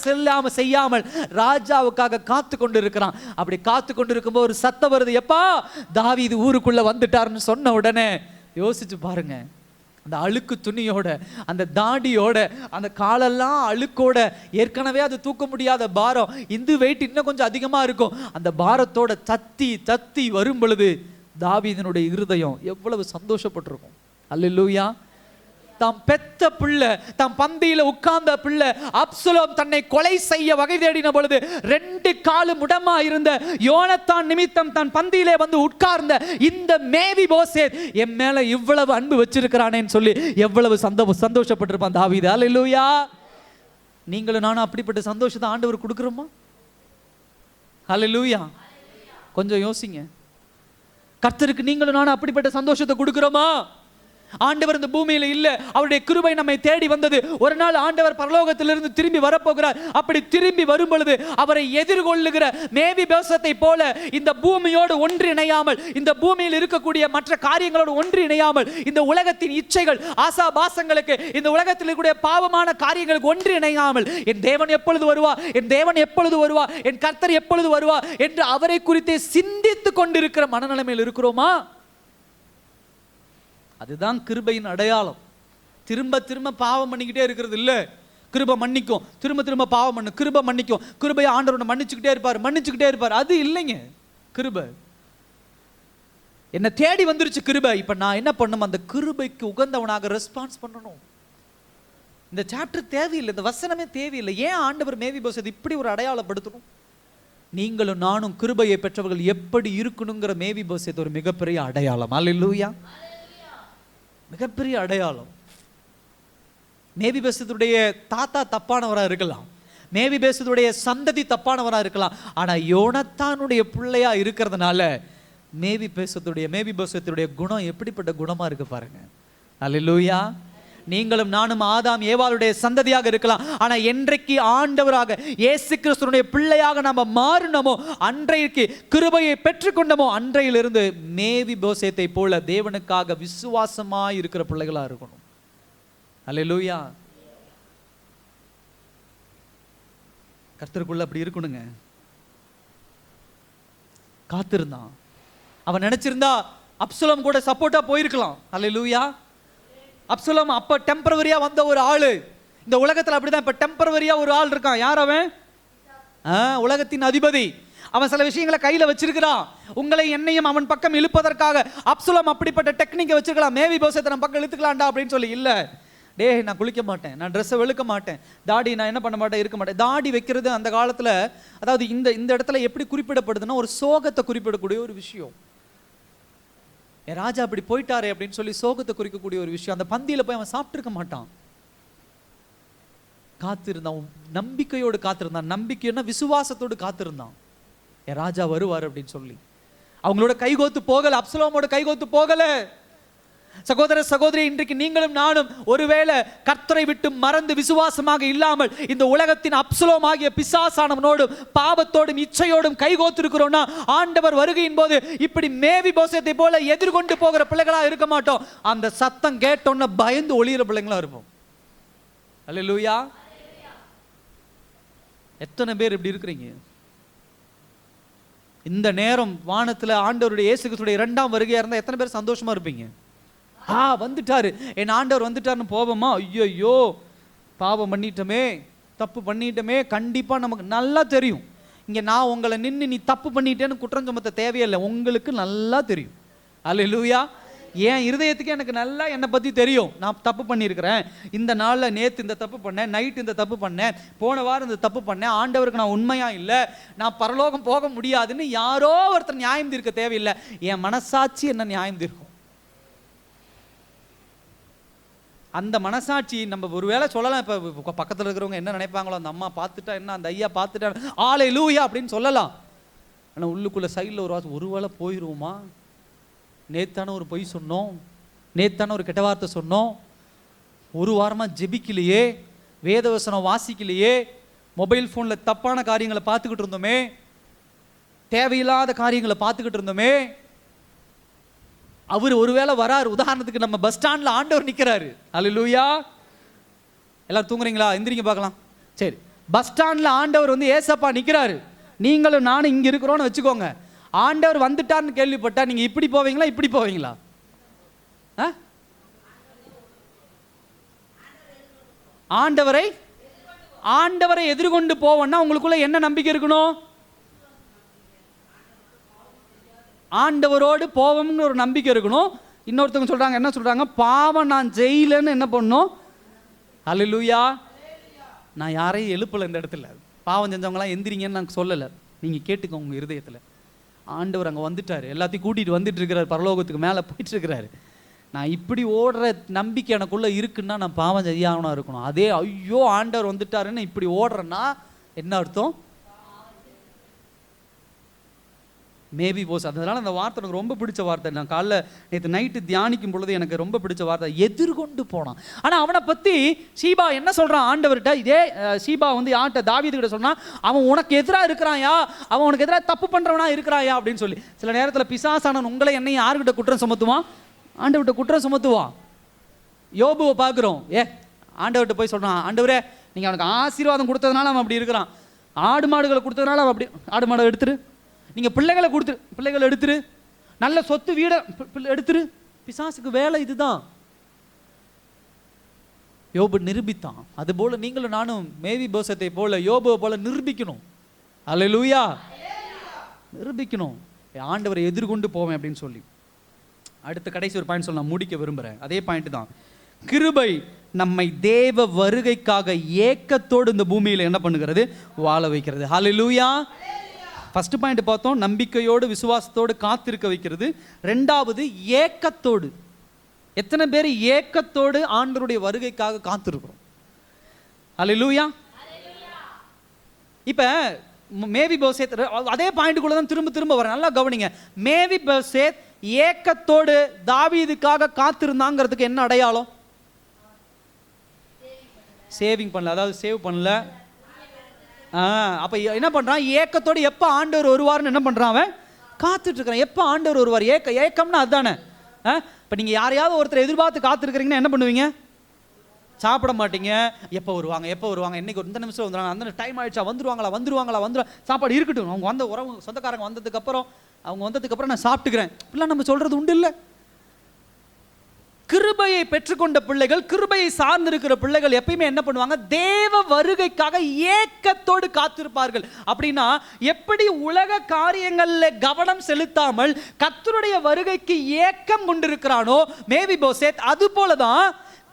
செய்யாமல் ராஜாவுக்காக காத்து கொண்டு இருக்கிறான். அப்படி காத்து கொண்டு இருக்கும்போது ஒரு சத்தம் வருது, எப்பா தாவீது ஊருக்குள்ள வந்துட்டாருன்னு சொன்ன உடனே யோசிச்சு பாருங்க. அந்த அழுக்கு துணியோட, அந்த தாடியோட, அந்த காலெல்லாம் அழுக்கோட, ஏற்கனவே அது தூக்க முடியாத பாரம், இந்த வெயிட் இன்னும் கொஞ்சம் அதிகமாக இருக்கும், அந்த பாரத்தோட தத்தி தத்தி வரும் பொழுது தாவீதினுடைய இருதயம் எவ்வளவு சந்தோஷப்பட்டிருக்கும். அல்லேலூயா. தாம் பெத்த பிள்ளை, தாம் பந்தியில உட்கார்ந்த பிள்ளை அப்சலோம் தன்னை கொலை செய்ய வகை தேடின பொழுது 2 காலு முடமா இருந்த யோனத்தான் நிமித்தம் தன் பந்தியிலே வந்து உட்கார்ந்த இந்த மேவிபோசேத் என் மேல இவ்வளவு அன்பு வச்சிருக்கிறானேன்னு சொல்லி எவ்வளவு சந்தோஷப்பட்டிருப்பான் தாவீது. அல்லேலூயா. நீங்களும் நானும் அப்படிப்பட்ட சந்தோஷத்தை ஆண்டவர் கொடுக்குறோமா? அல்லேலூயா. கொஞ்சம் யோசிங்க. கர்த்தருக்கு நீங்களும் நானும் அப்படிப்பட்ட சந்தோஷத்தை கொடுக்குறோமா? ஆண்டவர் இந்த பூமியில இல்ல, அவருடைய கிருபை நம்மை தேடி வந்தது. ஒரு நாள் ஆண்டவர் பரலோகத்திலிருந்து திரும்பி வரப்போகிறார். அப்படி திரும்பி வரும் பொழுது அவரை எதிர்கொள்ளுகிற மேவிபோசத்தை போல இந்த பூமியோடு ஒன்றிணையாமல், இந்த பூமியில் இருக்கக்கூடிய மற்ற காரியங்களோடு ஒன்றிணையாமல், இந்த உலகத்தின் இச்சைகள் ஆசாபாசங்களுக்கு, இந்த உலகத்தில் இருக்கக்கூடிய பாவமான காரியங்களுக்கு ஒன்றிணையாமல், என் தேவன் எப்பொழுது வருவா, என் தேவன் எப்பொழுது வருவா, என் கர்த்தர் எப்பொழுது வருவா என்று அவரை குறித்தே சிந்தித்துக் கொண்டிருக்கிற மனநிலைமையில் இருக்கிறோமா? அதுதான் கிருபையின் அடையாளம். திரும்ப திரும்ப பாவம் பண்ணிக்கிட்டே இருக்கிறது இல்ல. கிருபை மன்னிக்கும், திரும்ப திரும்ப பாவம் பண்ணு, கிருபை மன்னிக்கும், கிருபையை ஆண்டவரை மன்னிச்சுக்கிட்டே இருப்பார். அது இல்லைங்க கிருபை. என்ன தேடி வந்துருச்சு கிருபை. இப்ப நான் என்ன பண்ணணும்? அந்த கிருபைக்கு உகந்தவனாக ரெஸ்பான்ஸ் பண்ணணும். இந்த சாப்டர் தேவையில்லை, இந்த வசனமே தேவையில்லை. ஏன் ஆண்டவர் மேவிபோசேத் இப்படி ஒரு அடையாளப்படுத்தணும்? நீங்களும் நானும் கிருபையை பெற்றவர்கள் எப்படி இருக்கணுங்கிற மேவிபோசேத் ஒரு மிகப்பெரிய அடையாளம். அல்லேலூயா. மிகப்பெரிய அடையாளம். மேவிபோசேத்துடைய தாத்தா தப்பானவராக இருக்கலாம், மேவிபோசேத்துடைய சந்ததி தப்பானவராக இருக்கலாம். ஆனா யோனத்தானுடைய பிள்ளையா இருக்கிறதுனால மேவிபோசேத்துடைய குணம் எப்படிப்பட்ட குணமா இருக்கு பாருங்க. அல்லேலூயா. நீங்களும் நானும் ஆதாம் ஏவாளுடைய சந்ததியாக இருக்கலாம். ஆனா என்றைக்கு ஆண்டவராக இயேசு கிறிஸ்துவினுடைய பிள்ளையாக நாம மாறினோமோ, அன்றைக்கு கிருபையை பெற்றுக்கொண்டோமோ, அன்றையிலிருந்து மேவிபோசேத்தை போல தேவனுக்காக விசுவாசமாய் இருக்கிற பிள்ளைகளா இருக்கணும். அல்லேலூயா. கர்த்தருக்குள்ள அப்படி இருக்கணுங்க. காத்திருந்தான். அவன் நினைச்சிருந்தா அப்சலோம் கூட சப்போர்ட்டா போயிருக்கலாம். அல்லேலூயா. அப்சலோம் அப்ப டெம்பரவரியா வந்த ஒரு ஆளு. இந்த உலகத்துல அப்படிதான் இப்ப டெம்பரவரியா ஒரு ஆள் இருக்கான். யார் அவன்? உலகத்தின் அதிபதி. அவன் சில விஷயங்களை கையில வச்சிருக்கிறான். உங்களை என்னையும் அவன் பக்கம் இழுப்பதற்காக அப்சலோம் அப்படிப்பட்ட டெக்னிக்கை வச்சிருக்கலாம். மேவிபோசேத்தை நம்ம பக்கம் இழுத்துக்கலாம்டா அப்படின்னு சொல்லி. இல்ல, நான் குளிக்க மாட்டேன், நான் ட்ரெஸ்ஸை வெளுக்க மாட்டேன், தாடி நான் என்ன பண்ண மாட்டேன், இருக்க மாட்டேன். தாடி வைக்கிறது அந்த காலத்துல, அதாவது இந்த இடத்துல எப்படி குறிப்பிடப்படுதுன்னா ஒரு சோகத்தை குறிப்பிடக்கூடிய ஒரு விஷயம். என் ராஜா அப்படி போயிட்டாரே அப்படின்னு சொல்லி சோகத்தை குறிக்கக்கூடிய ஒரு விஷயம். அந்த பந்தியில போய் அவன் சாப்பிட்டு மாட்டான். காத்திருந்தான், நம்பிக்கையோடு காத்திருந்தான். நம்பிக்கைன்னா விசுவாசத்தோடு காத்திருந்தான். என் ராஜா வருவார் அப்படின்னு சொல்லி. அவங்களோட கைகோத்து போகல, அப்சலோமோட கைகோத்து போகல. சகோதர சகோதரி, இன்றைக்கு நீங்களும் நானும் ஒருவேளை கர்த்தரை விட்டு மறந்து விசுவாசமாக இல்லாமல் இந்த உலகத்தின் அப்சலோம் ஆகிய பிசாசானவனோடும் பாவத்தோடும் இச்சையோடும் கைகோத்திருக்கிறோம்னா, ஆண்டவர் வருகையின் போது இப்படி மேவிபோசேத்தை போல எதிர்கொண்டு போகிற பிள்ளைகளா இருக்க மாட்டோம். அந்த சத்தம் கேட்டோன்னு பயந்து ஒளியிற பிள்ளைங்களா இருப்போம். அல்லேலூயா. எத்தனை பேர் இப்படி இருக்கிறீங்க? இந்த நேரம் வானத்துல ஆண்டவருடைய இயேசு கிறிஸ்துவின் 2ஆம் வருகையா இருந்தா எத்தனை பேர் சந்தோஷமா இருப்பீங்க? வந்துட்டாரு, என் ஆண்டவர் வந்துட்டாருன்னு போவோமா? ஐயோ பாவம் பண்ணிட்டோமே, தப்பு பண்ணிட்டோமே. கண்டிப்பா நமக்கு நல்லா தெரியும். இங்க நான் உங்களை நின்று நீ தப்பு பண்ணிட்டேன்னு குற்றம் சுமத்த தேவையில்லை, உங்களுக்கு நல்லா தெரியும். அல்லேலூயா. என் இருதயத்துக்கு எனக்கு நல்லா என்னை பத்தி தெரியும். நான் தப்பு பண்ணியிருக்கிறேன், இந்த நாள்ல நேத்து இந்த தப்பு பண்ணேன், நைட் இந்த தப்பு பண்ணேன், போன வாரம் இந்த தப்பு பண்ணேன், ஆண்டவருக்கு நான் உண்மையா இல்லை, நான் பரலோகம் போக முடியாதுன்னு யாரோ ஒருத்தர் நியாயம் தீர்க்க தேவையில்லை. என் மனசாட்சி என்ன நியாயம் தீர்க்கும். அந்த மனசாட்சி நம்ம ஒருவேளை சொல்லலாம், இப்போ பக்கத்தில் இருக்கிறவங்க என்ன நினைப்பாங்களோ, அந்த அம்மா பார்த்துட்டா என்ன, அந்த ஐயா பார்த்துட்டா ஹல்லேலூயா அப்படின்னு சொல்லலாம். ஆனால் உள்ளுக்குள்ள சைடில் ஒரு வாசம், ஒருவேளை போயிடுவோமா, நேத்தான ஒரு பொய் சொன்னோம், நேத்தான ஒரு கெட்ட வார்த்தை சொன்னோம், ஒரு வாரமாக ஜெபிக்கலையே, வேதவசனம் வாசிக்கலையே, மொபைல் ஃபோனில் தப்பான காரியங்களை பார்த்துக்கிட்டு இருந்தோமே, தேவையில்லாத காரியங்களை பார்த்துக்கிட்டு இருந்தோமே. அவர் ஒருவேளை வராரு. உதாரணத்துக்கு நம்ம பஸ் ஸ்டாண்ட்ல ஆண்டவர் நிற்கிறாரு. அல்லேலூயா. எல்லாரும் தூங்குறீங்களா? எந்திரிங்க பார்க்கலாம். சரி, பஸ் ஸ்டாண்ட்ல ஆண்டவர் வந்து ஏசப்பா நிற்கிறாரு. நீங்களும் நானும் இங்கே இருக்கிறோன்னு வச்சுக்கோங்க. ஆண்டவர் வந்துட்டார்னு கேள்விப்பட்டா நீங்க இப்படி போவீங்களா, இப்படி போவீங்களா? ஆண்டவரை எதிர்கொண்டு போவோம்னா உங்களுக்குள்ள என்ன நம்பிக்கை இருக்கணும்? ஆண்டவரோடு போவோம்னு ஒரு நம்பிக்கை இருக்கணும். இன்னொருத்தவங்க சொல்கிறாங்க, என்ன சொல்கிறாங்க, பாவம் நான் ஜெயிலன்னு என்ன பண்ணணும். அல்லேலூயா. நான் யாரையும் எழுப்பலை இந்த இடத்துல. பாவம் செஞ்சவங்களாம் எந்திரிங்கன்னு நான் சொல்லலை. நீங்கள் கேட்டுக்கோங்க உங்கள் இருதயத்தில். ஆண்டவர் அங்கே வந்துட்டார், எல்லாத்தையும் கூட்டிகிட்டு வந்துட்டு இருக்கிறார், பரலோகத்துக்கு மேலே போயிட்டுருக்கிறாரு. நான் இப்படி ஓடுற நம்பிக்கை எனக்குள்ளே இருக்குன்னா நான் பாவம் செய்யாமனா இருக்கணும். அதே ஐயோ ஆண்டவர் வந்துட்டாருன்னு இப்படி ஓடுறேன்னா என்ன அர்த்தம்? மேபி போஸ். அதனால அந்த வார்த்தை எனக்கு ரொம்ப பிடிச்ச வார்த்தை. நான் காலைல நேற்று நைட்டு தியானிக்கும் பொழுது எனக்கு ரொம்ப பிடிச்ச வார்த்தை, எதிர்கொண்டு போனான். ஆனால் அவனை பற்றி சீபா என்ன சொல்கிறான் ஆண்டவர்கிட்ட, இதே சீபா வந்து யார்கிட்ட, தாவீதுகிட்ட சொன்னால், அவன் உனக்கு எதிராக இருக்கிறாயா, அவன் உனக்கு எதிராக தப்பு பண்ணுறவனா இருக்கிறாயா அப்படின்னு சொல்லி. சில நேரத்தில் பிசாசானவன் உங்களை என்னையும் யாருக்கிட்ட குற்றம் சுமத்துவான்? ஆண்டவர்கிட்ட குற்றம் சுமத்துவான். யோபுவை பார்க்குறோம், ஆண்டவர்கிட்ட போய் சொல்கிறான், ஆண்டவரே நீங்கள் அவனுக்கு ஆசீர்வாதம் கொடுத்ததுனால அவன் அப்படி இருக்கிறான், ஆடு மாடுகளை கொடுத்ததுனால அவன் அப்படி, ஆடு மாடை எடுத்துரு, நீங்கள் பிள்ளைகளை கொடுத்துரு, பிள்ளைகளை எடுத்துரு, நல்ல சொத்து வீடை எடுத்துரு. பிசாசுக்கு வேலை இதுதான். யோபு நிரூபித்தான். அதுபோல் நீங்களும் நானும் மேவி போசத்தை போல யோபுவை போல நிரூபிக்கணும். அல்லேலூயா. நிரூபிக்கணும், ஆண்டவரை எதிர்கொண்டு போவேன் அப்படின்னு சொல்லி. அடுத்த கடைசி ஒரு பாயிண்ட் சொல்ல நான் முடிக்க விரும்புகிறேன். அதே பாயிண்ட் தான், கிருபை நம்மை தேவ வருகைக்காக ஏக்கத்தோடு இந்த பூமியில் என்ன பண்ணுகிறது, வாழ வைக்கிறது. ஹல்லேலூயா. ஃபர்ஸ்ட் பாயிண்ட் பார்த்தோம், நம்பிக்கையோடு விசுவாசத்தோடு காத்திருக்க வைக்கிறது. ரெண்டாவது ஏக்கத்தோடு. எத்தனை பேர் ஏக்கத்தோடு ஆண்டவருடைய வருகைக்காக காத்திருக்கிறோம்? ஹல்லேலூயா. இப்போ மேவி போசேத் அதே பாயிண்ட்டுக்குள்ள தான் திரும்ப திரும்ப வரேன், நல்லா கவனிங்க. மேவி போசேத் ஏக்கத்தோடு தாவீதுக்காக காத்திருந்தாங்கிறதுக்கு என்ன அடையாளம்? சேவிங் பண்ணல, அதாவது சேவ் பண்ணல. அப்போ என்ன பண்ணுறான், ஏக்கத்தோடு எப்போ ஆண்டவர் வருவார்னு என்ன பண்ணுறான், அவன் காத்துட்டு இருக்கிறான். எப்போ ஆண்டவர் வருவார், ஏக்கம்னா அதுதானே. இப்போ நீங்கள் யாரையாவது ஒருத்தர் எதிர்பார்த்து காத்திருக்கிறீங்கன்னா என்ன பண்ணுவீங்க? சாப்பிட மாட்டீங்க. எப்போ வருவாங்க, எப்போ வருவாங்க, இன்னைக்கு ஒரு இந்த நிமிஷம் வந்துடுவாங்க, அந்த டைம் ஆயிடுச்சா, வந்துருவாங்களா, சாப்பாடு இருக்கட்டும், அவங்க வந்த உறவு சொந்தக்காரங்க வந்ததுக்கப்புறம், அவங்க வந்ததுக்கப்புறம் நான் சாப்பிட்டுக்கிறேன், இப்படிலாம் நம்ம சொல்கிறது உண்டு இல்லை. கிருபையை பெற்றுக்கொண்ட பிள்ளைகள், கிருபையை சார்ந்திருக்கிற பிள்ளைகள் எப்பயுமே என்ன பண்ணுவாங்க, தேவ வருகைக்காக ஏக்கத்தோடு காத்திருப்பார்கள். அப்படின்னா எப்படி உலக காரியங்களில் கவனம் செலுத்தாமல் கர்த்தருடைய வருகைக்கு ஏக்கம் கொண்டிருக்கிறானோ மேவி போசேத், அது போலதான்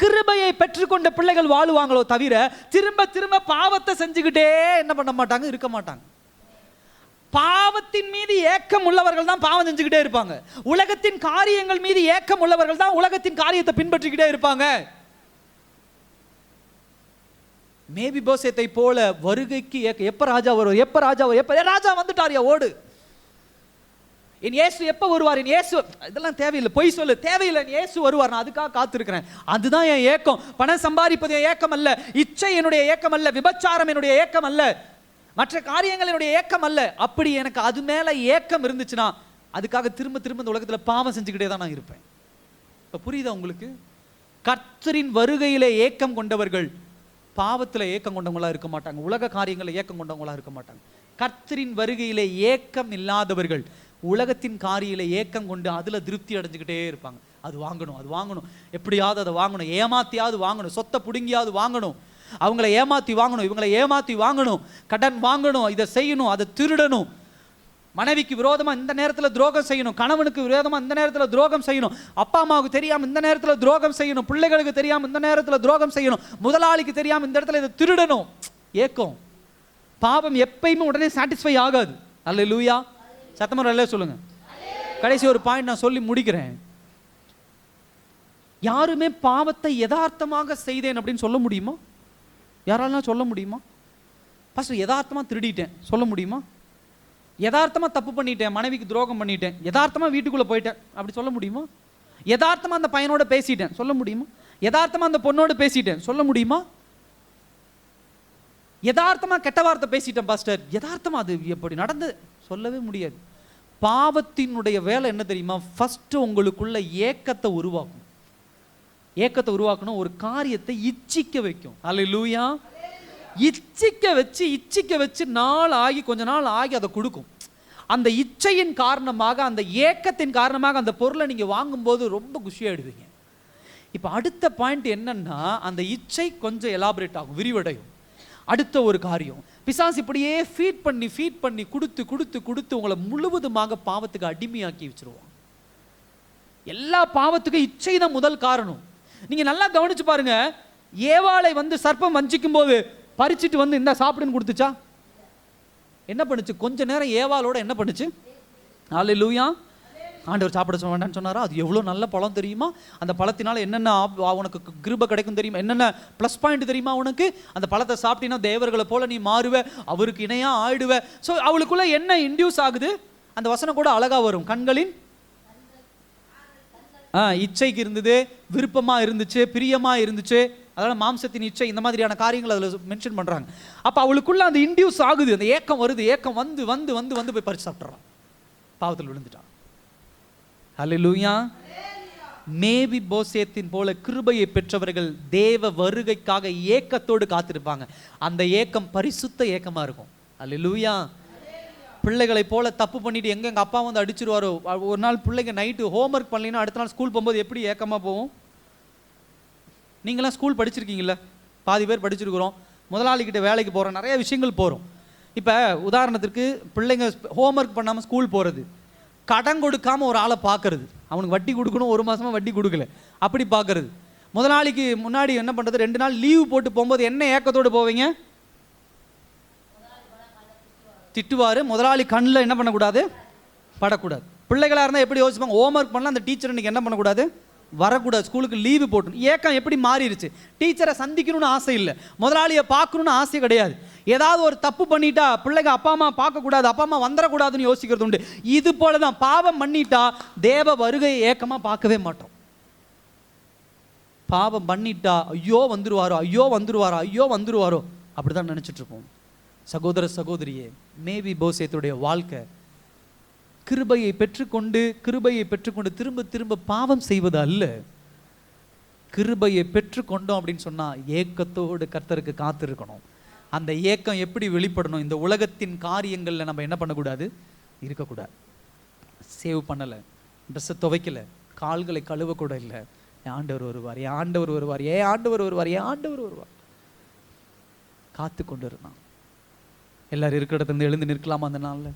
கிருபையை பெற்றுக்கொண்ட பிள்ளைகள் வாழுவாங்களோ தவிர திரும்ப திரும்ப பாவத்தை செஞ்சுக்கிட்டே என்ன பண்ண மாட்டாங்க, இருக்க மாட்டாங்க. பாவத்தின் மீது ஏக்கம் உள்ளவர்கள் தான் பாவம் செஞ்சுக்கிட்டே இருப்பாங்க. உலகத்தின் காரியங்கள் மீது ஏக்கம் உள்ளவர்கள் தான் உலகத்தின் காரியத்தை பின்பற்றிக்கிட்டே இருப்பாங்க. மேவி போசேத்தை போல வருகைக்கு எப்ப ராஜா வருவார், எப்ப ராஜா, எப்ப ராஜா வந்துட்டாரியா ஓடு, என் இயேசு எப்ப வருவார், என் இயேசு, இதெல்லாம் தேவையில்லை, பொய் சொல்லு தேவையில்லை, என் இயேசு வருவார், நான் அதுக்காக காத்திருக்கிறேன். அதுதான் என் ஏக்கம். பணம் சம்பாதிப்பது என் ஏக்கம் அல்ல, இச்சை என்னுடைய ஏக்கம் அல்ல, விபச்சாரம் என்னுடைய ஏக்கம் அல்ல, மற்ற காரியங்கள் என்னுடைய ஏக்கம் அல்ல. அப்படி எனக்கு அது மேல ஏக்கம் இருந்துச்சுன்னா அதுக்காக திரும்ப திரும்ப இந்த உலகத்தில் பாவம் செஞ்சுக்கிட்டே தான் நான் இருப்பேன். இப்போ புரியுதா உங்களுக்கு? கர்த்தரின் வருகையிலே ஏக்கம் கொண்டவர்கள் பாவத்தில் ஏக்கம் கொண்டவங்களா இருக்க மாட்டாங்க, உலக காரியங்களில் ஏக்கம் கொண்டவங்களா இருக்க மாட்டாங்க. கர்த்தரின் வருகையிலே ஏக்கம் இல்லாதவர்கள் உலகத்தின் காரியில ஏக்கம் கொண்டு அதுல திருப்தி அடைஞ்சுக்கிட்டே இருப்பாங்க. அது வாங்கணும், அது வாங்கணும், எப்படியாவது அதை வாங்கணும், ஏமாத்தியாவது வாங்கணும், சொத்தை புடுங்கியாவது வாங்கணும், அவங்கள ஏமாத்தி வாங்கணும், இவங்களை ஏமாத்தி வாங்கணும், கடன் வாங்கணும், இதை செய்யணும், அதை திருடணும், மனைவிக்கு விரோதமா இந்த நேரத்தில் துரோகம் செய்யணும், கணவனுக்கு விரோதமா இந்த நேரத்தில் துரோகம் செய்யணும், அப்பா அம்மாவுக்கு தெரியாம இந்த நேரத்தில் துரோகம் செய்யணும், பிள்ளைகளுக்கு தெரியாம இந்த நேரத்தில் துரோகம் செய்யணும், முதலாளிக்கு தெரியாம இந்த இடத்துல இதை திருடணும். ஏக்கம். பாவம் எப்பயுமே உடனே சாட்டிஸ்ஃபை ஆகாது. அல்லேலூயா. சத்தமா அல்லேலூயா சொல்லுங்க. கடைசி ஒரு பாயிண்ட் நான் சொல்லி முடிக்கிறேன். யாருமே பாவத்தை யதார்த்தமாக செய்தேன் அப்படின்னு சொல்ல முடியுமா? யாராலும் சொல்ல முடியுமா? ஃபர்ஸ்ட் யதார்த்தமா திருடிட்டேன் சொல்ல முடியுமா? யதார்த்தமா தப்பு பண்ணிட்டேன், மனைவிக்கு துரோகம் பண்ணிட்டேன், யதார்த்தமா வீட்டுக்குள்ள போயிட்டேன் அப்படி சொல்ல முடியுமா? யதார்த்தமா அந்த பையனோட பேசிட்டேன் சொல்ல முடியுமா? யதார்த்தமா அந்த பொண்ணோட பேசிட்டேன் சொல்ல முடியுமா? யதார்த்தமா கெட்ட வார்த்தை பேசிட்டேன் பாஸ்டர், யதார்த்தமா அது எப்படி நடந்து சொல்லவே முடியாது. பாவத்தினுடைய வேலை என்ன தெரியுமா? ஃபர்ஸ்ட் உங்களுக்குள்ள ஏக்கத்தை உருவாக்கும். ஏக்கத்தை உருவாக்கணும், ஒரு காரியத்தை இச்சிக்க வைக்கும். அல்லேலூயா. இச்சிக்க வச்சு நாள் ஆகி கொஞ்ச நாள் ஆகி அதை கொடுக்கும். அந்த இச்சையின் காரணமாக, அந்த ஏக்கத்தின் காரணமாக அந்த பொருளை நீங்க வாங்கும்போது ரொம்ப குஷியாயிடுவீங்க. இப்போ அடுத்த பாயிண்ட் என்னன்னா, அந்த இச்சை கொஞ்சம் எலாபரேட் ஆகும், விரிவடையும். அடுத்த ஒரு காரியம், பிசாசு இப்படியே ஃபீட் பண்ணி கொடுத்து உங்களை முழுவதுமாக பாவத்துக்கு அடிமையாக்கி வச்சிருவான். எல்லா பாவத்துக்கும் இச்சை தான் முதல் காரணம். நீங்க நல்லா கவனிச்சு பாருங்க, ஏவாளை சர்ப்பம் வஞ்சிக்கும் போது பறிச்சுட்டு இந்த சாப்பிடுன்னு கொடுத்துச்சா? என்ன பண்ணுச்சு? கொஞ்ச நேரம் ஏவாளோட என்ன பண்ணுச்சு? ஹல்லேலூயா. ஆண்டவர் சாப்பிட சொல்ல வேண்டாம்னு சொன்னாரா? அது எவ்வளோ நல்ல பழம் தெரியுமா? அந்த பழத்தினால என்னென்ன உனக்கு கிருபை கிடைக்கும் தெரியுமா? என்னென்ன ப்ளஸ் பாயிண்ட் தெரியுமா உனக்கு? அந்த பழத்தை சாப்பிட்டீங்கன்னா தேவர்களை போல நீ மாறுவ, அவருக்கு இணையா ஆயிடுவ. ஸோ அவளுக்குள்ள என்ன இன்டியூஸ் ஆகுது? அந்த வசனம் கூட அழகா வரும். கண்களின் இச்சைக்கு இருந்தது, விருப்பமா இருந்துச்சு, பிரியமா இருந்துச்சு, அதனால மாம்சத்தின் இச்சை, இந்த மாதிரியான காரியங்கள் அதில் மென்ஷன் பண்றாங்க. அப்போ அவளுக்குள்ள அந்த இன்டியூஸ் ஆகுது, அந்த ஏக்கம் வருது. ஏக்கம் வந்து போய் பறிச்சு சாப்பிட்றான், பாவத்தில் விழுந்துட்டான். ஹல்லேலூயா. மேவி போசேத்தின் போல கிருபையை பெற்றவர்கள் தேவ வருகைக்காக ஏக்கத்தோடு காத்திருப்பாங்க. அந்த ஏக்கம் பரிசுத்த ஏக்கமா இருக்கும். ஹல்லேலூயா. பிள்ளைகளை போல தப்பு பண்ணிட்டு எங்க அப்பா அடிச்சிருவாரோ, ஒரு நாள் பிள்ளைங்க நைட்டு ஹோம்ஒர்க் பண்ணலைன்னா அடுத்த நாள் ஸ்கூல் போகும்போது எப்படி ஏக்கமா போகும்? நீங்களாம் ஸ்கூல் படிச்சிருக்கீங்களா? பாதி பேர் படிச்சிருக்கிறோம். முதலாளிகிட்ட வேலைக்கு போகிறோம், நிறைய விஷயங்கள் போகிறோம். இப்போ உதாரணத்திற்கு பிள்ளைங்க ஹோம்ஒர்க் பண்ணாமல் ஸ்கூல் போகிறது, கடன் கொடுக்காம ஒரு ஆளை பார்க்கறது, அவனுக்கு வட்டி கொடுக்கணும், 1 மாசமா வட்டி கொடுக்கல, அப்படி பார்க்கறது. முதலாளிக்கு முன்னாடி என்ன பண்ணுறது? 2 நாள் லீவு போட்டு போகும்போது என்ன ஏக்கத்தோடு போவீங்க? திட்டுவார். முதலாளி கண்ணில் என்ன பண்ணக்கூடாது? படக்கூடாது. பிள்ளைகளாக இருந்தால் எப்படி யோசிப்பாங்க? ஹோம்ஒர்க் பண்ணலாம், அந்த டீச்சர் இன்னைக்கு என்ன பண்ணக்கூடாது? வரக்கூடாது, ஸ்கூலுக்கு லீவு போட்டு. ஏக்கம் எப்படி மாறிடுச்சு? டீச்சரை சந்திக்கணும்னு ஆசை இல்லை, முதலாளியை பார்க்கணுன்னு ஆசை கிடையாது. ஏதாவது ஒரு தப்பு பண்ணிட்டா பிள்ளைங்க அப்பா அம்மா பார்க்கக்கூடாது, அப்பா அம்மா வந்துடக்கூடாதுன்னு யோசிக்கிறது உண்டு. இது போல தான் பாவம் பண்ணிட்டா தேவ வருகையை ஏக்கமாக பார்க்கவே மாட்டோம். பாவம் பண்ணிட்டா ஐயோ வந்துருவாரோ, ஐயோ வந்துருவாரோ, ஐயோ வந்துருவாரோ, அப்படிதான் நினைச்சிட்டு இருப்போம். சகோதர சகோதரியே, மேவி போசேத்துடைய வாழ்க்கை கிருபையை பெற்றுக்கொண்டு திரும்ப திரும்ப பாவம் செய்வது அல்ல. கிருபையை பெற்றுக்கொண்டோம் அப்படின்னு சொன்னா ஏக்கத்தோடு கர்த்தருக்கு காத்திருக்கணும். அந்த ஏக்கம் எப்படி வெளிப்படணும்? இந்த உலகத்தின் காரியங்கள்ல நம்ம என்ன பண்ணக்கூடாது? இருக்கக்கூடாது. சேவ் பண்ணலை, ட்ரெஸ்ஸை துவைக்கல, கால்களை கழுவ கூட இல்லை, ஆண்டவர் வருவார், ஆண்டவர் வருவார், ஆண்டவர் வருவார், ஆண்டவர் வருவார், காத்து கொண்டு இருந்தான். எல்லாரும் இருக்கிற இடத்துல எழுந்து நிற்கலாமா அந்த நாள்ல?